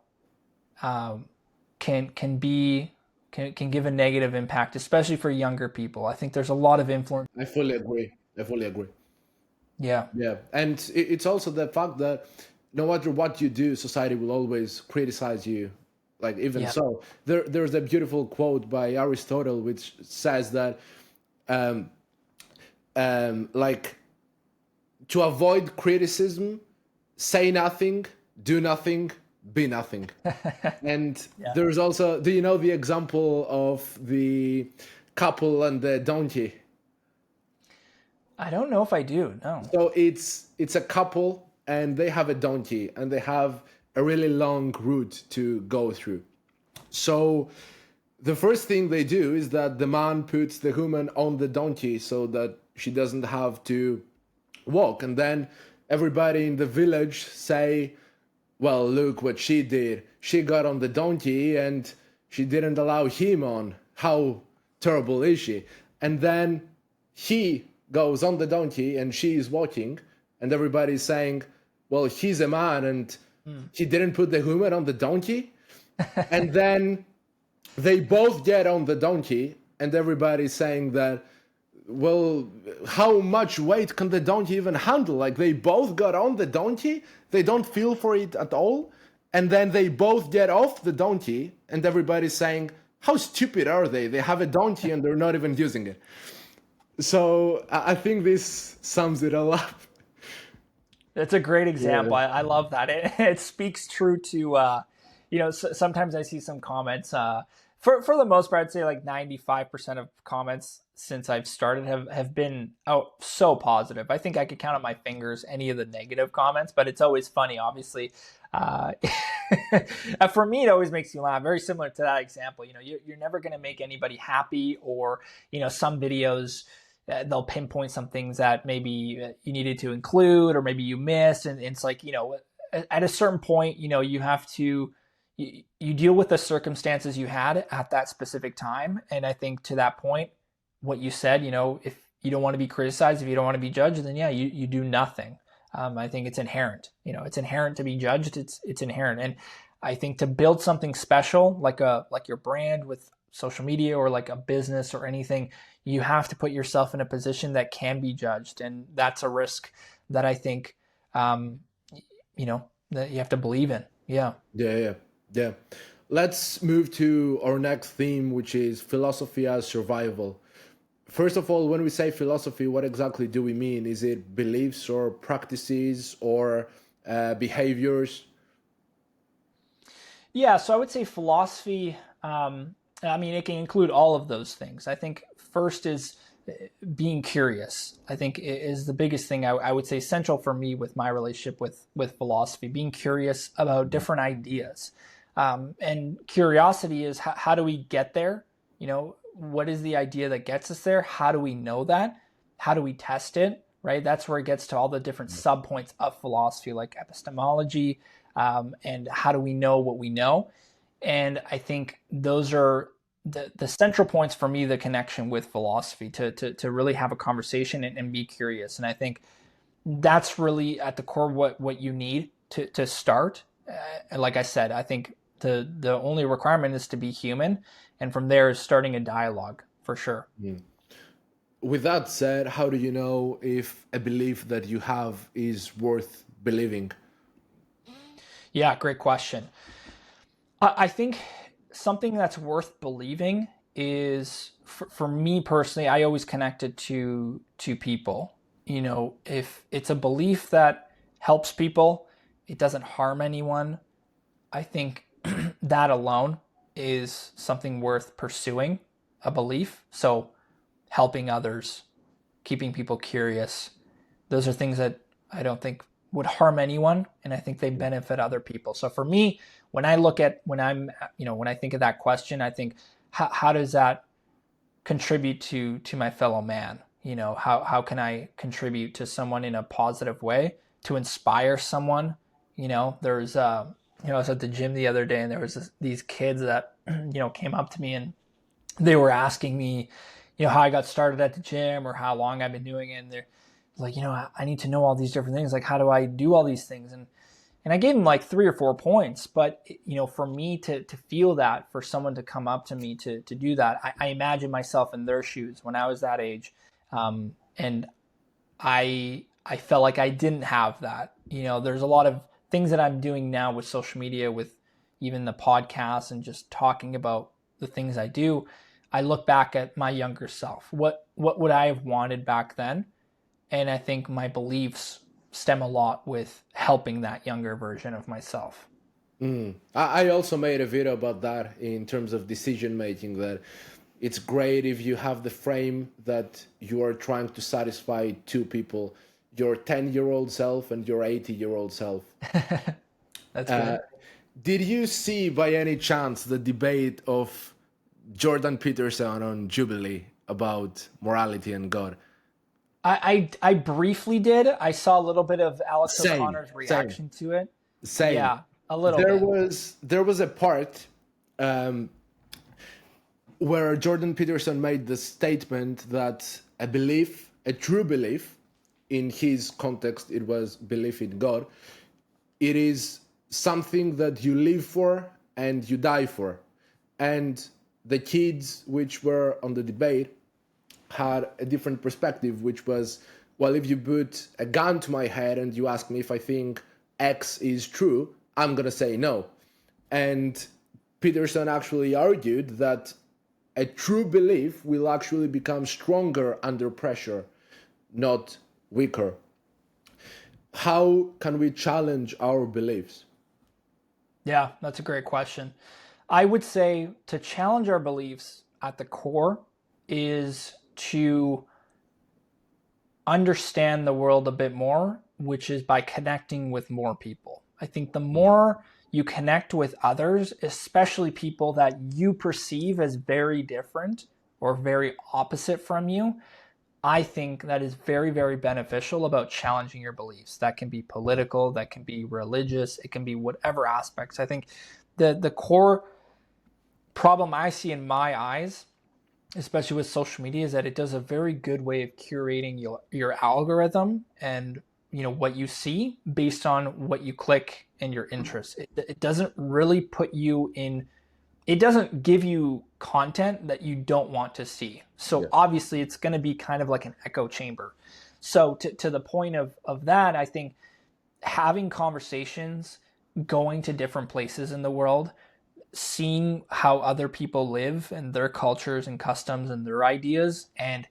Speaker 2: can give a negative impact, especially for younger people. I think there's a lot of influence.
Speaker 1: I fully agree.
Speaker 2: Yeah.
Speaker 1: Yeah. And it's also the fact that no matter what you do, society will always criticize you. Like, even so, there's a beautiful quote by Aristotle, which says that, like, to avoid criticism, say nothing, do nothing, be nothing. And there's also, do you know the example of the couple and the donkey?
Speaker 2: I don't know if I do. No.
Speaker 1: So it's a couple and they have a donkey and they have a really long route to go through. So the first thing they do is that the man puts the woman on the donkey so that she doesn't have to walk. And then everybody in the village say, well, look what she did. She got on the donkey and she didn't allow him on. How terrible is she? And then he goes on the donkey and she is walking and everybody's saying, well, he's a man and he didn't put the woman on the donkey. And then they both get on the donkey and everybody's saying that, well, how much weight can the donkey even handle? Like, they both got on the donkey, they don't feel for it at all, and then they both get off the donkey and everybody's saying, how stupid are they? They have a donkey and they're not even using it. So I think this sums it all up.
Speaker 2: That's a great example. I love that. It speaks true to, sometimes I see some comments, for the most part, I'd say like 95% of comments since I've started have been so positive. I think I could count on my fingers any of the negative comments, but it's always funny, obviously. For me, it always makes you laugh. Very similar to that example. You're never going to make anybody happy, or, some videos, they'll pinpoint some things that maybe you needed to include or maybe you missed. And it's like, at a certain point, you have to, you deal with the circumstances you had at that specific time. And I think to that point, what you said, if you don't want to be criticized, if you don't want to be judged, then you do nothing. I think it's inherent. It's inherent to be judged. It's inherent. And I think to build something special, like your brand with social media or like a business or anything, you have to put yourself in a position that can be judged. And that's a risk that I think, that you have to believe in. Yeah.
Speaker 1: Let's move to our next theme, which is philosophy as survival. First of all, when we say philosophy, what exactly do we mean? Is it beliefs or practices or behaviors?
Speaker 2: Yeah, so I would say philosophy, it can include all of those things. I think first is being curious. I think is the biggest thing I would say central for me with my relationship with philosophy, being curious about different ideas. And curiosity is how do we get there? What is the idea that gets us there? How do we know that? How do we test it? Right? That's where it gets to all the different subpoints of philosophy, like epistemology, and how do we know what we know? And I think those are the central points for me, the connection with philosophy, to really have a conversation and be curious. And I think that's really at the core what you need to start. like I said, I think the only requirement is to be human, and from there is starting a dialogue for sure.
Speaker 1: With that said, how do you know if a belief that you have is worth believing?
Speaker 2: Yeah, great question. I think something that's worth believing is, for me personally, I always connect it to people. If it's a belief that helps people, it doesn't harm anyone, I think that alone is something worth pursuing, a belief. So helping others, keeping people curious, those are things that I don't think would harm anyone, and I think they benefit other people. So for me, when I look at when I think of that question, I think how does that contribute to my fellow man? How can I contribute to someone in a positive way, to inspire someone? There's I was at the gym the other day, and there was these kids that came up to me, and they were asking me, how I got started at the gym or how long I've been doing it. And they're like, I need to know all these different things. Like, how do I do all these things? And I gave them like 3 or 4 points, but for me to feel that, for someone to come up to me to do that, I imagine myself in their shoes when I was that age. And I felt like I didn't have that. There's a lot of things that I'm doing now with social media, with even the podcast and just talking about the things I do. I look back at my younger self. What would I have wanted back then? And I think my beliefs stem a lot with helping that younger version of myself.
Speaker 1: I also made a video about that in terms of decision making, that it's great if you have the frame that you are trying to satisfy two people, your 10-year-old self and your 80-year-old self.
Speaker 2: That's good.
Speaker 1: Did you see by any chance the debate of Jordan Peterson on Jubilee about morality and God?
Speaker 2: I briefly did. I saw a little bit of Alex
Speaker 1: Same,
Speaker 2: O'Connor's reaction to it.
Speaker 1: Same.
Speaker 2: Yeah, a little
Speaker 1: There
Speaker 2: bit.
Speaker 1: there was a part where Jordan Peterson made the statement that a true belief, in his context, it was belief in God, it is something that you live for and you die for. And the kids which were on the debate had a different perspective, which was, well, if you put a gun to my head and you ask me if I think X is true, I'm going to say no. And Peterson actually argued that a true belief will actually become stronger under pressure, not weaker. How can we challenge our beliefs?
Speaker 2: Yeah, that's a great question. I would say to challenge our beliefs at the core is to understand the world a bit more, which is by connecting with more people. I think the more you connect with others, especially people that you perceive as very different or very opposite from you, I think that is very, very beneficial about challenging your beliefs. That can be political, that can be religious, it can be whatever aspects. I think the core problem I see in my eyes, especially with social media, is that it does a very good way of curating your algorithm and what you see based on what you click and your interests. It doesn't really put you in, it doesn't give you content that you don't want to see. So obviously it's going to be kind of like an echo chamber. So to the point of that, I think having conversations, going to different places in the world, seeing how other people live and their cultures and customs and their ideas, and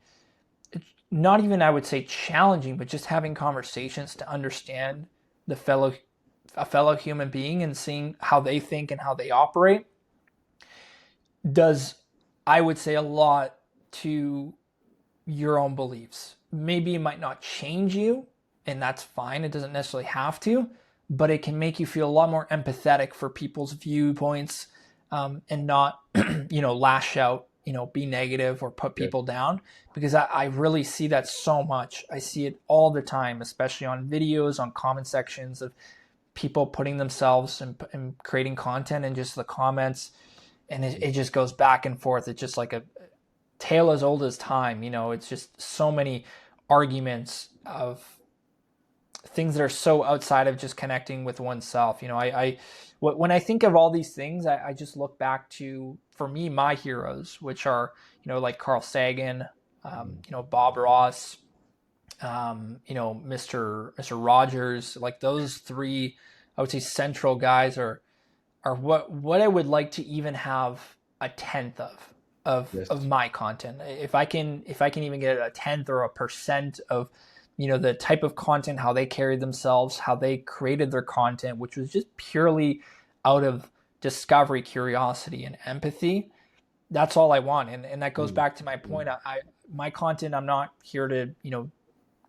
Speaker 2: not even, I would say, challenging, but just having conversations to understand a fellow human being and seeing how they think and how they operate does, I would say, a lot to your own beliefs. Maybe it might not change you, and that's fine. It doesn't necessarily have to, but it can make you feel a lot more empathetic for people's viewpoints, and not, lash out, be negative or put people down, because I really see that so much. I see it all the time, especially on videos, on comment sections of people putting themselves and creating content, and just the comments, and it just goes back and forth. It's just like a tale as old as time. It's just so many arguments of things that are so outside of just connecting with oneself. When I think of all these things, I just look back to, for me, my heroes, which are, like Carl Sagan, Bob Ross, Mr. Rogers, like those three, I would say central guys are what I would like to even have a tenth of my content. If I can even get a tenth or a percent of, the type of content, how they carried themselves, how they created their content, which was just purely out of discovery, curiosity, and empathy. That's all I want. And that goes back to my point. My content, I'm not here to,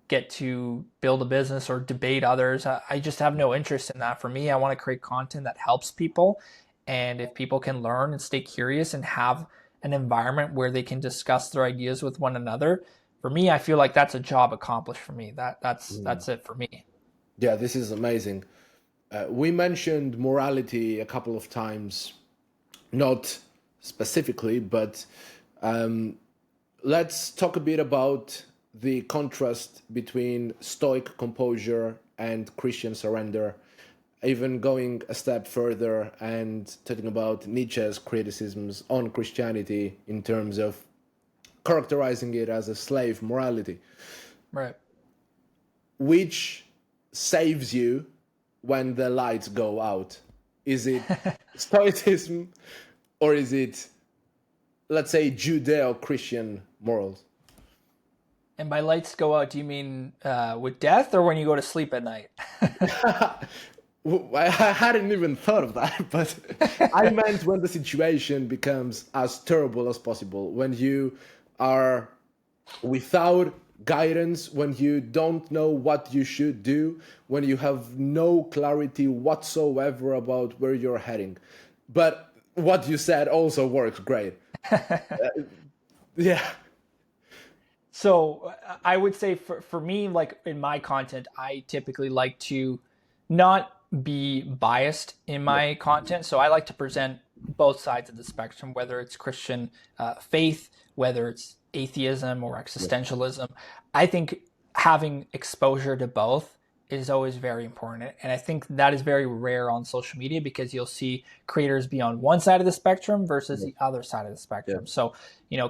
Speaker 2: get to build a business or debate others. I just have no interest in that. For me, I want to create content that helps people. And if people can learn and stay curious and have an environment where they can discuss their ideas with one another, for me, I feel like that's a job accomplished for me. That's it for me.
Speaker 1: Yeah, this is amazing. We mentioned morality a couple of times, not specifically, but let's talk a bit about the contrast between Stoic composure and Christian surrender, even going a step further and talking about Nietzsche's criticisms on Christianity in terms of characterizing it as a slave morality.
Speaker 2: Right.
Speaker 1: Which saves you when the lights go out? Is it Stoicism, or is it, let's say, Judeo-Christian morals?
Speaker 2: And by lights go out, do you mean with death, or when you go to sleep at night?
Speaker 1: I hadn't even thought of that, but I meant when the situation becomes as terrible as possible, when you are without guidance, when you don't know what you should do, when you have no clarity whatsoever about where you're heading. But what you said also works great. Yeah.
Speaker 2: So I would say for me, like in my content, I typically like to not be biased in my content. So I like to present both sides of the spectrum, whether it's Christian faith, whether it's atheism or existentialism. I think having exposure to both is always very important. And I think that is very rare on social media, because you'll see creators be on one side of the spectrum versus the other side of the spectrum. So,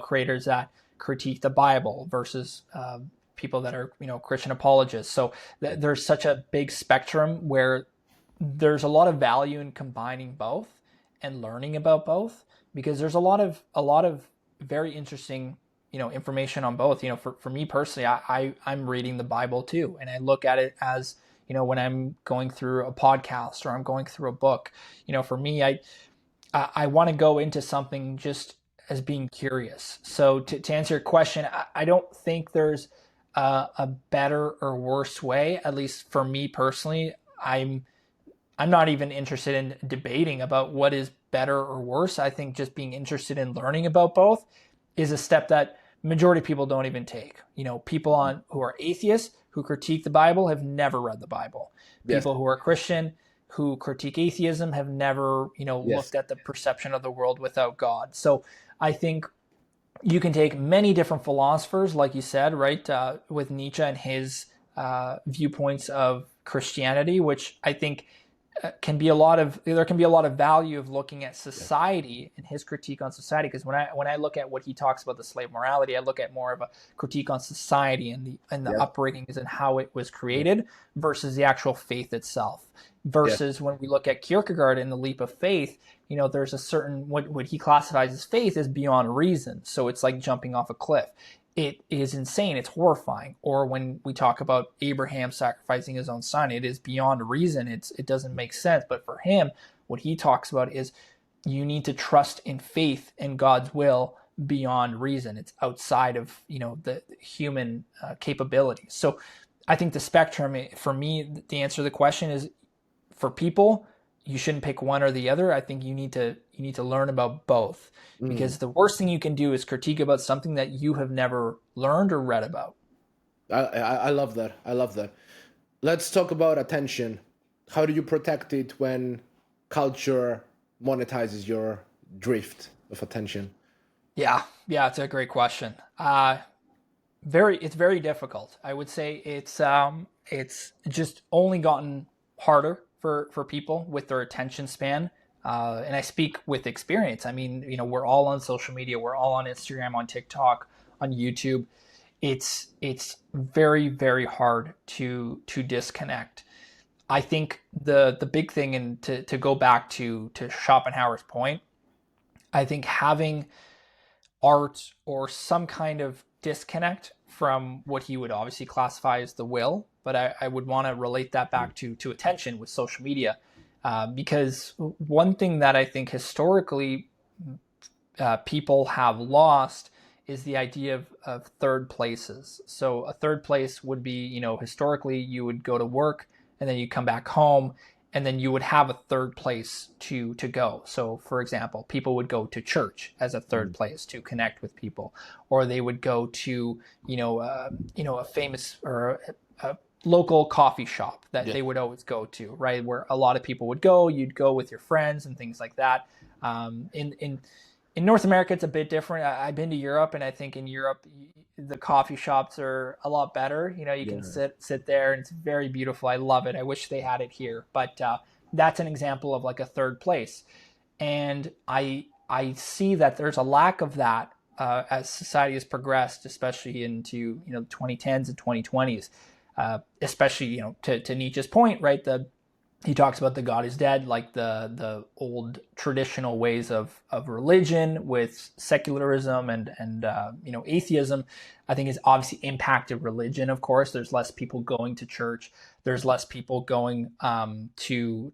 Speaker 2: creators that critique the Bible versus people that are, Christian apologists. So there's such a big spectrum where there's a lot of value in combining both and learning about both, because there's a lot of very interesting, information on both. For me personally, I'm reading the Bible too. And I look at it as, when I'm going through a podcast or I'm going through a book, for me, I want to go into something just as being curious. So to answer your question, I don't think there's a better or worse way. At least for me personally, I'm not even interested in debating about what is better or worse. I think just being interested in learning about both is a step that majority of people don't even take. People who are atheists who critique the Bible have never read the Bible. People who are Christian who critique atheism have never, looked at the perception of the world without God. So I think you can take many different philosophers, like you said, right, with Nietzsche and his viewpoints of Christianity, which I think there can be a lot of value of looking at society and his critique on society. Because when I look at what he talks about the slave morality, I look at more of a critique on society and the upbringings and how it was created versus the actual faith itself. Versus when we look at Kierkegaard in the leap of faith, there's a certain what he classifies as faith is beyond reason. So it's like jumping off a cliff. It is insane. It's horrifying. Or when we talk about Abraham sacrificing his own son, it is beyond reason. It doesn't make sense. But for him, what he talks about is you need to trust in faith and God's will beyond reason. It's outside of the human capabilities. So I think the spectrum, for me, the answer to the question is, for people, you shouldn't pick one or the other. I think you need to learn about both, because the worst thing you can do is critique about something that you have never learned or read about.
Speaker 1: I love that. I love that. Let's talk about attention. How do you protect it when culture monetizes your drift of attention?
Speaker 2: Yeah, it's a great question. It's very difficult. I would say it's it's just only gotten harder for people with their attention span. And I speak with experience. I mean, we're all on social media. We're all on Instagram, on TikTok, on YouTube. It's very, very hard to disconnect. I think the big thing, and to go back to Schopenhauer's point, I think having art or some kind of disconnect from what he would obviously classify as the will, but I would want to relate that back to attention with social media, because one thing that I think historically people have lost is the idea of third places. So a third place would be, historically you would go to work and then you come back home and then you would have a third place to go. So for example, people would go to church as a third place to connect with people, or they would go to, a famous or a local coffee shop that they would always go to, right? Where a lot of people would go, you'd go with your friends and things like that. In North America, it's a bit different. I've been to Europe, and I think in Europe, the coffee shops are a lot better. You can sit there, and it's very beautiful. I love it. I wish they had it here, but that's an example of like a third place. And I see that there's a lack of that as society has progressed, especially into the 2010s and 2020s. Especially to Nietzsche's point, right? He talks about the God is dead, like the old traditional ways of religion with secularism and atheism. I think has obviously impacted religion. Of course, there's less people going to church. There's less people going to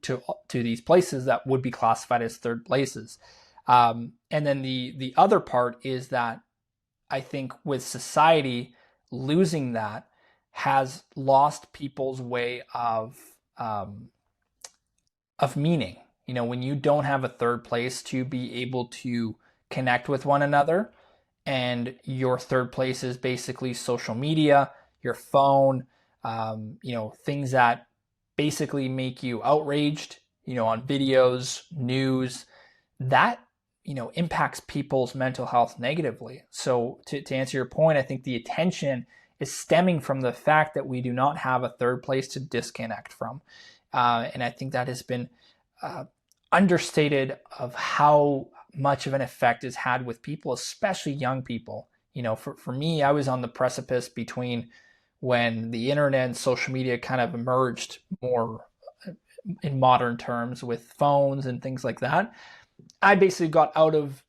Speaker 2: these places that would be classified as third places. And then the other part is that I think with society losing that has lost people's way of meaning. When you don't have a third place to be able to connect with one another, and your third place is basically social media, your phone, things that basically make you outraged, on videos, news, that, impacts people's mental health negatively. So to answer your point, I think the attention is stemming from the fact that we do not have a third place to disconnect from. And I think that has been understated of how much of an effect it's had with people, especially young people. For me, I was on the precipice between when the internet and social media kind of emerged more in modern terms with phones and things like that. I basically got out of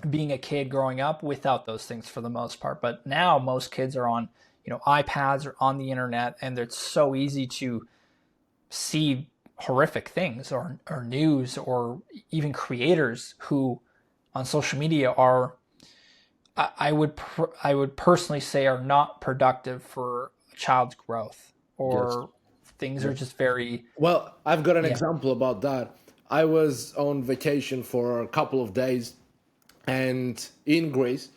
Speaker 2: being a kid growing up without those things for the most part. But now most kids are on, iPads or on the internet, and it's so easy to see horrific things or news, or even creators who on social media are, I would personally say, are not productive for a child's growth, or things are just very...
Speaker 1: Well, I've got an example about that. I was on vacation for a couple of days, and in Greece,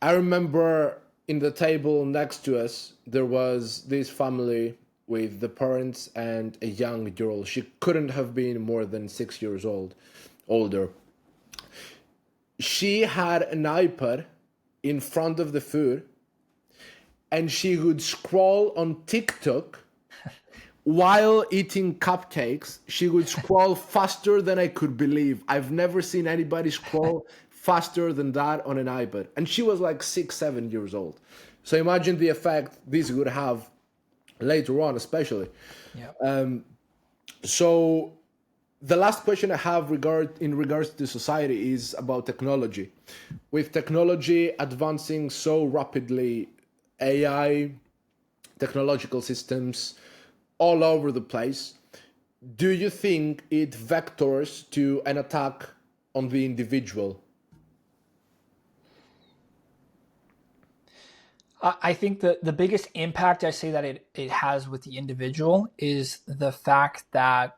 Speaker 1: I remember in the table next to us, there was this family with the parents and a young girl. She couldn't have been more than 6 years older. She had an iPad in front of the food, and she would scroll on TikTok while eating cupcakes. She would scroll faster than I could believe. I've never seen anybody scroll faster than that on an iPad. And she was like 6-7 years old. So imagine the effect this would have later on, especially. So the last question I have in regards to society is about technology. With technology advancing so rapidly, AI, technological systems all over the place, do you think it vectors to an attack on the individual?
Speaker 2: I think the biggest impact I say that it has with the individual is the fact that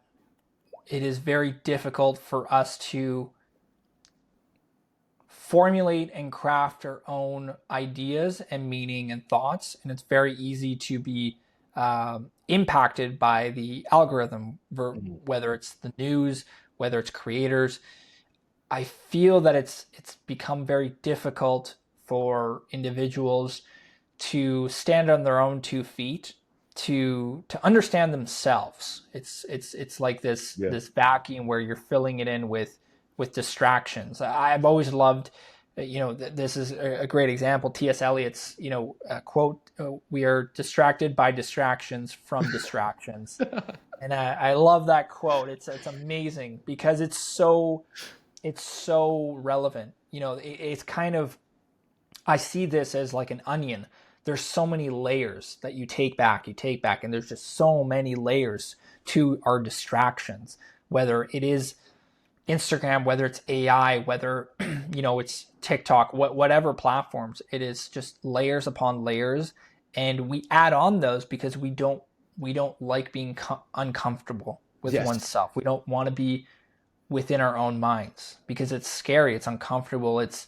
Speaker 2: it is very difficult for us to formulate and craft our own ideas and meaning and thoughts. And it's very easy to be impacted by the algorithm, whether it's the news, whether it's creators. I feel that it's become very difficult for individuals to stand on their own 2 feet to understand themselves. It's like this vacuum where you're filling it in with distractions. I've always loved, this is a great example. T.S. Eliot's, quote, "We are distracted by distractions from distractions." And I love that quote. It's amazing because it's so relevant. It's kind of, I see this as like an onion. There's so many layers that you take back, and there's just so many layers to our distractions, whether it is Instagram, whether it's AI, whether it's TikTok, whatever platforms. It is just layers upon layers, and we add on those because we don't like being uncomfortable with oneself. We don't want to be within our own minds because it's scary, it's uncomfortable, it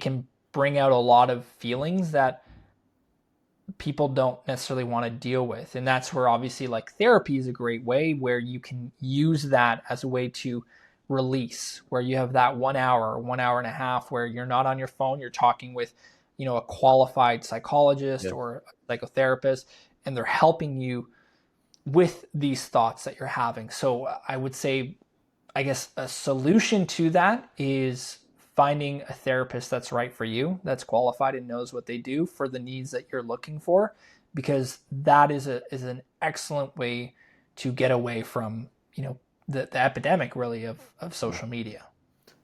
Speaker 2: can bring out a lot of feelings that people don't necessarily want to deal with. And that's where obviously like therapy is a great way, where you can use that as a way to release, where you have that 1 hour, 1 hour and a half where you're not on your phone, you're talking with, a qualified psychologist or a psychotherapist, and they're helping you with these thoughts that you're having. So I would say, I guess a solution to that is finding a therapist that's right for you, that's qualified and knows what they do for the needs that you're looking for, because that is an excellent way to get away from, the epidemic really of social media.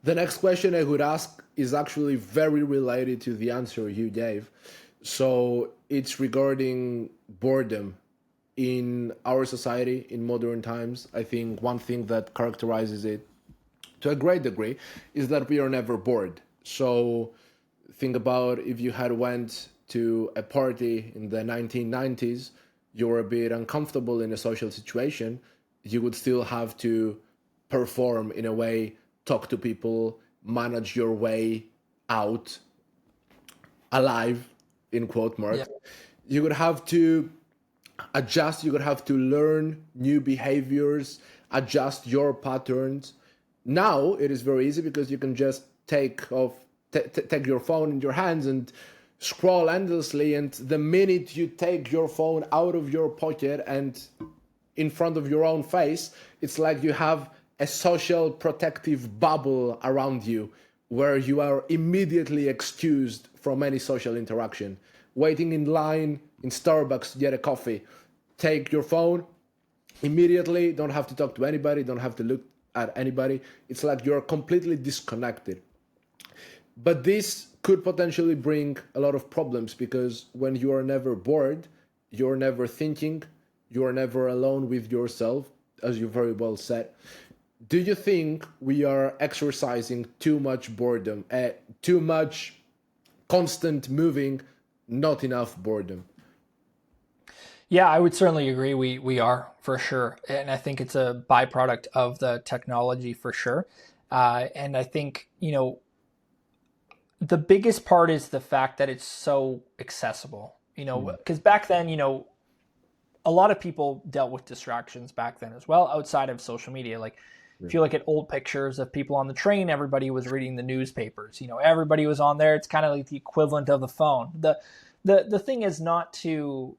Speaker 1: The next question I would ask is actually very related to the answer you gave. So it's regarding boredom in our society in modern times. I think one thing that characterizes it to a great degree is that we are never bored. So think about if you had went to a party in the 1990s, you were a bit uncomfortable in a social situation, you would still have to perform in a way, talk to people, manage your way out alive, in quote marks. Yeah. You would have to adjust, you would have to learn new behaviors, adjust your patterns. Now it is very easy because you can just take your phone in your hands and scroll endlessly, and the minute you take your phone out of your pocket and in front of your own face, it's like you have a social protective bubble around you where you are immediately excused from any social interaction. Waiting in line in Starbucks to get a coffee, take your phone immediately, don't have to talk to anybody, don't have to look at anybody. It's like you're completely disconnected. But this could potentially bring a lot of problems, because when you are never bored, you're never thinking, you're never alone with yourself, as you very well said. Do you think we are exercising too much boredom, too much constant moving, not enough boredom?
Speaker 2: Yeah, I would certainly agree. We are, for sure. And I think it's a byproduct of the technology, for sure. And I think, the biggest part is the fact that it's so accessible, because back then, a lot of people dealt with distractions back then as well, outside of social media. Like if you look at old pictures of people on the train, everybody was reading the newspapers, everybody was on there. It's kind of like the equivalent of the phone. The thing is not to,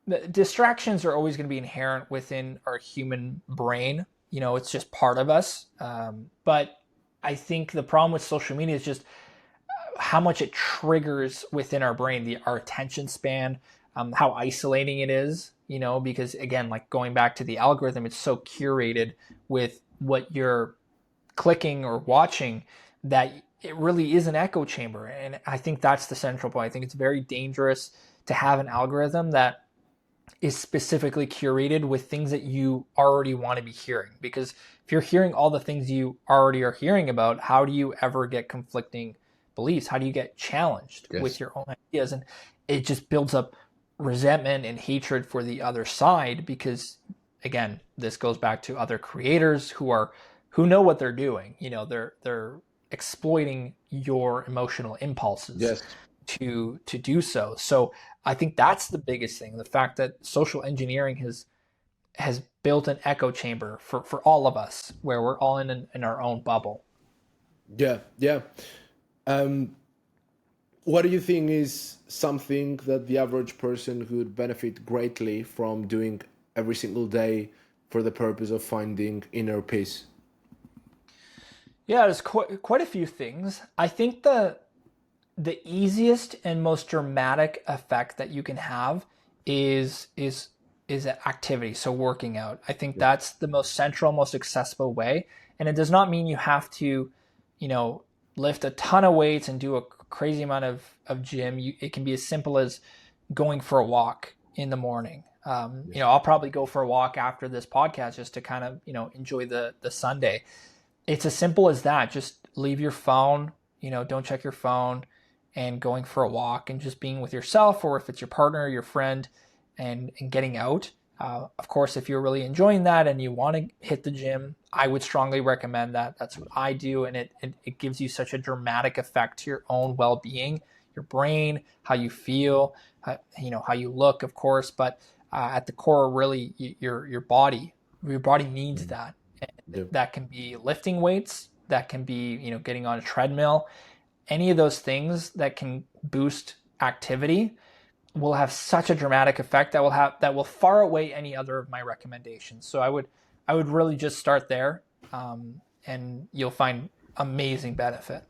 Speaker 2: the distractions are always going to be inherent within our human brain. It's just part of us. But I think the problem with social media is just how much it triggers within our brain, our attention span, how isolating it is, because again, like going back to the algorithm, it's so curated with what you're clicking or watching that it really is an echo chamber. And I think that's the central point. I think it's very dangerous to have an algorithm that is specifically curated with things that you already want to be hearing. Because if you're hearing all the things you already are hearing about, how do you ever get conflicting beliefs? How do you get challenged with your own ideas? And it just builds up resentment and hatred for the other side, because again, this goes back to other creators who know what they're doing. They're exploiting your emotional impulses to do so. So I think that's the biggest thing, the fact that social engineering has built an echo chamber for all of us, where we're all in our own bubble.
Speaker 1: Yeah. What do you think is something that the average person would benefit greatly from doing every single day for the purpose of finding inner peace?
Speaker 2: Yeah, there's quite a few things. I think the easiest and most dramatic effect that you can have is activity, so working out. I think that's the most central, most accessible way. And it does not mean you have to, lift a ton of weights and do a crazy amount of gym. It can be as simple as going for a walk in the morning. I'll probably go for a walk after this podcast just to kind of, enjoy the Sunday. It's as simple as that. Just leave your phone, don't check your phone, and going for a walk and just being with yourself, or if it's your partner or your friend, and getting out. Of course, if you're really enjoying that and you want to hit the gym, I would strongly recommend that. That's what I do, and it gives you such a dramatic effect to your own well-being, your brain, how you feel, how you look, of course, but at the core, really, your body needs that. And that can be lifting weights, that can be getting on a treadmill, any of those things that can boost activity will have such a dramatic effect that will far outweigh any other of my recommendations. So I would really just start there, and you'll find amazing benefit.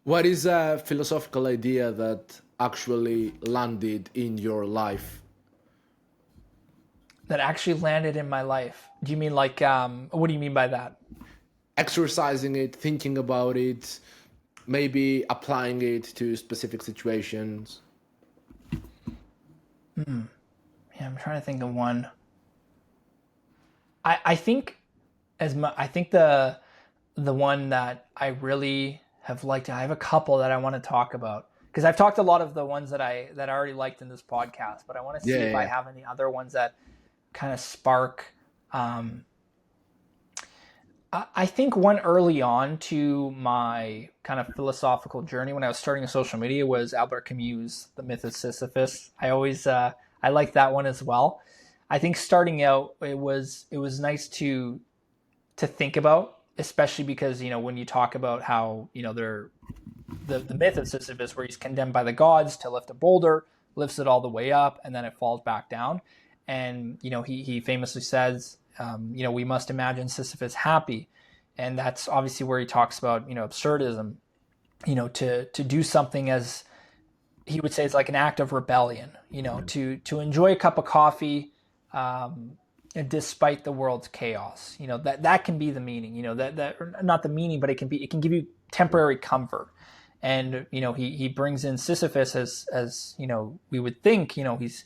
Speaker 1: What is a philosophical idea that actually landed in your life?
Speaker 2: That actually landed in my life? Do you mean like, what do you mean by that?
Speaker 1: Exercising it, thinking about it, maybe applying it to specific situations.
Speaker 2: Yeah, I'm trying to think of one. I think I think the one that I really have liked. I have a couple that I want to talk about, because I've talked a lot of the ones that I already liked in this podcast, but I want to see if I have any other ones that kind of spark. I think one early on to my kind of philosophical journey when I was starting social media was Albert Camus' The Myth of Sisyphus. I liked that one as well. I think starting out, it was nice to think about, especially because when you talk about how the myth of Sisyphus, where he's condemned by the gods to lift a boulder, lifts it all the way up, and then it falls back down. And he famously says, we must imagine Sisyphus happy, and that's obviously where he talks about absurdism. To do something, as he would say, is like an act of rebellion. To enjoy a cup of coffee, despite the world's chaos. That can be the meaning. That not the meaning, but it can give you temporary comfort. And he brings in Sisyphus as we would think. He's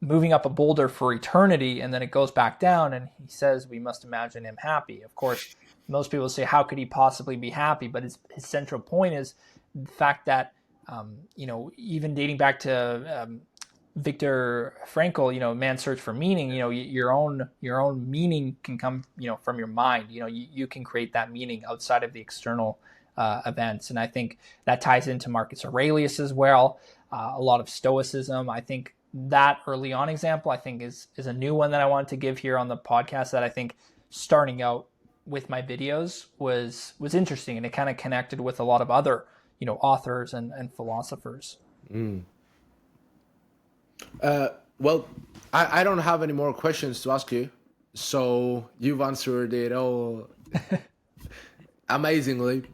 Speaker 2: moving up a boulder for eternity, and then it goes back down, and he says we must imagine him happy. Of course, most people say, how could he possibly be happy? But his central point is the fact that even dating back to Viktor Frankl, Man's Search for Meaning, your own meaning can come from your mind. You can create that meaning outside of the external events. And I think that ties into Marcus Aurelius as well, a lot of Stoicism. I think that early on example, I think is a new one that I wanted to give here on the podcast, that I think starting out with my videos was interesting, and it kind of connected with a lot of other authors and philosophers.
Speaker 1: Well, I don't have any more questions to ask you, so you've answered it all amazingly.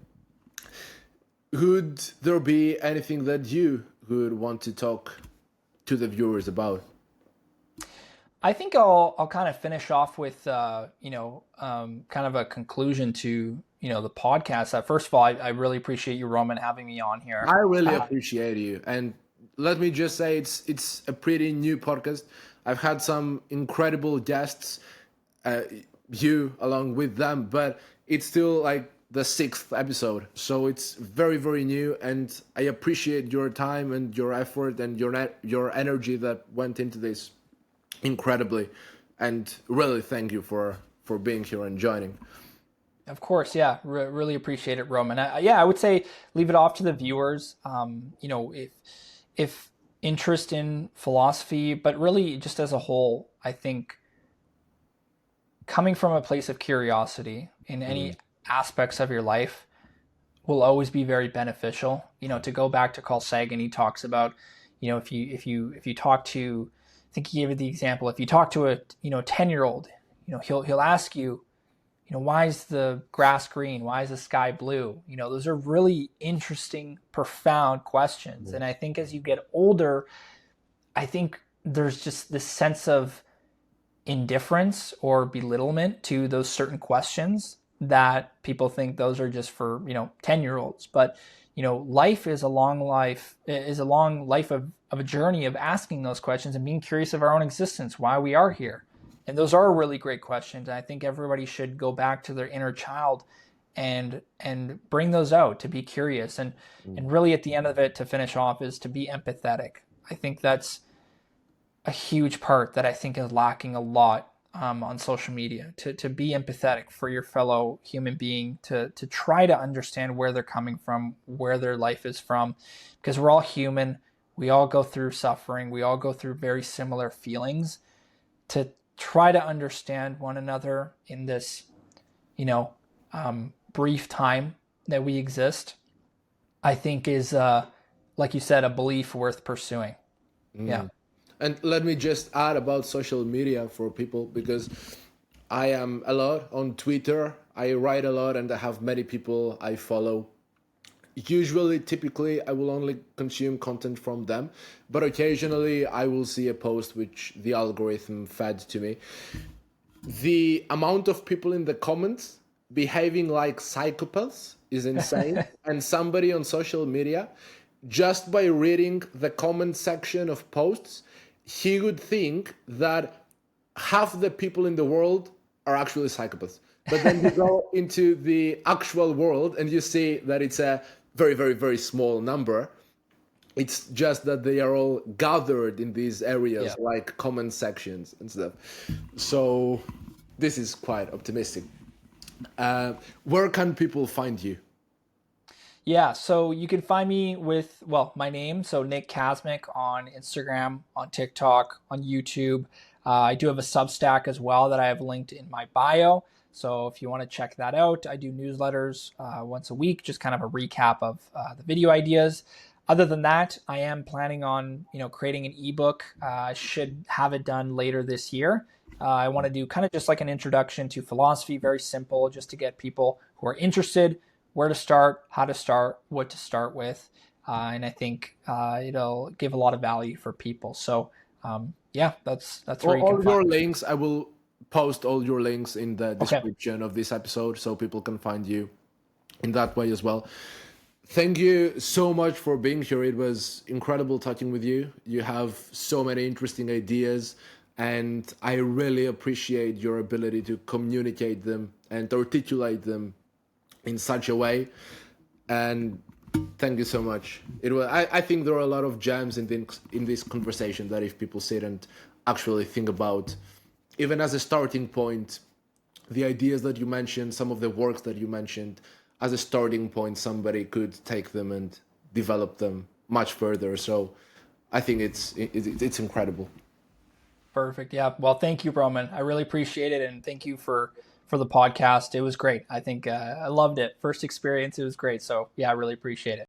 Speaker 1: Would there be anything that you would want to talk to the viewers about?
Speaker 2: I think I'll kind of finish off with kind of a conclusion to the podcast. First of all, I really appreciate you, Roman, having me on here.
Speaker 1: I really appreciate you, and let me just say it's a pretty new podcast. I've had some incredible guests, you along with them, but it's still like the 6th episode, so it's very, very new, and I appreciate your time and your effort and your energy that went into this incredibly, and really thank you for being here and joining.
Speaker 2: Of course, yeah, really appreciate it, Roman. I would say leave it off to the viewers. If interest in philosophy, but really just as a whole, I think coming from a place of curiosity in any aspects of your life will always be very beneficial. To go back to Carl Sagan, he talks about, if you talk to, I think he gave it the example, if you talk to a 10-year-old, he'll ask you, why is the grass green? Why is the sky blue? Those are really interesting, profound questions. And I think as you get older, I think there's just this sense of indifference or belittlement to those certain questions that people think those are just for 10-year-olds. But life is a long life of a journey of asking those questions and being curious of our own existence, why we are here. And those are really great questions. And I think everybody should go back to their inner child and bring those out, to be curious, and really at the end of it, to finish off, is to be empathetic. I think that's a huge part that I think is lacking a lot on social media, to be empathetic for your fellow human being, to try to understand where they're coming from, where their life is from, because we're all human. We all go through suffering. We all go through very similar feelings. To try to understand one another in this, brief time that we exist, I think is, like you said, a belief worth pursuing. Yeah.
Speaker 1: And let me just add about social media for people, because I am a lot on Twitter. I write a lot and I have many people I follow. Typically, I will only consume content from them, but occasionally I will see a post which the algorithm fed to me. The amount of people in the comments behaving like psychopaths is insane. And somebody on social media, just by reading the comment section of posts, he would think that half the people in the world are actually psychopaths. But then you go into the actual world and you see that it's a very, very, very small number. It's just that they are all gathered in these areas, like comment sections and stuff. So this is quite optimistic. Where can people find you?
Speaker 2: Yeah, so you can find me with, my name, so Nick Kasmik, on Instagram, on TikTok, on YouTube. I do have a Substack as well that I have linked in my bio. So if you want to check that out, I do newsletters once a week, just kind of a recap of the video ideas. Other than that, I am planning on creating an ebook. I should have it done later this year. I want to do kind of just like an introduction to philosophy, very simple, just to get people who are interested where to start, how to start, what to start with. And I think it'll give a lot of value for people. So that's where you can find
Speaker 1: your links. I will post all your links in the description of this episode so people can find you in that way as well. Thank you so much for being here. It was incredible talking with you. You have so many interesting ideas, and I really appreciate your ability to communicate them and articulate them in such a way. And thank you so much. I think there are a lot of gems in this conversation that if people sit and actually think about, even as a starting point, the ideas that you mentioned, some of the works that you mentioned, as a starting point, somebody could take them and develop them much further. So I think it's incredible.
Speaker 2: Perfect. Yeah. Well, thank you, Roman. I really appreciate it. And thank you for the podcast. It was great. I think I loved it. First experience. It was great. So yeah, I really appreciate it.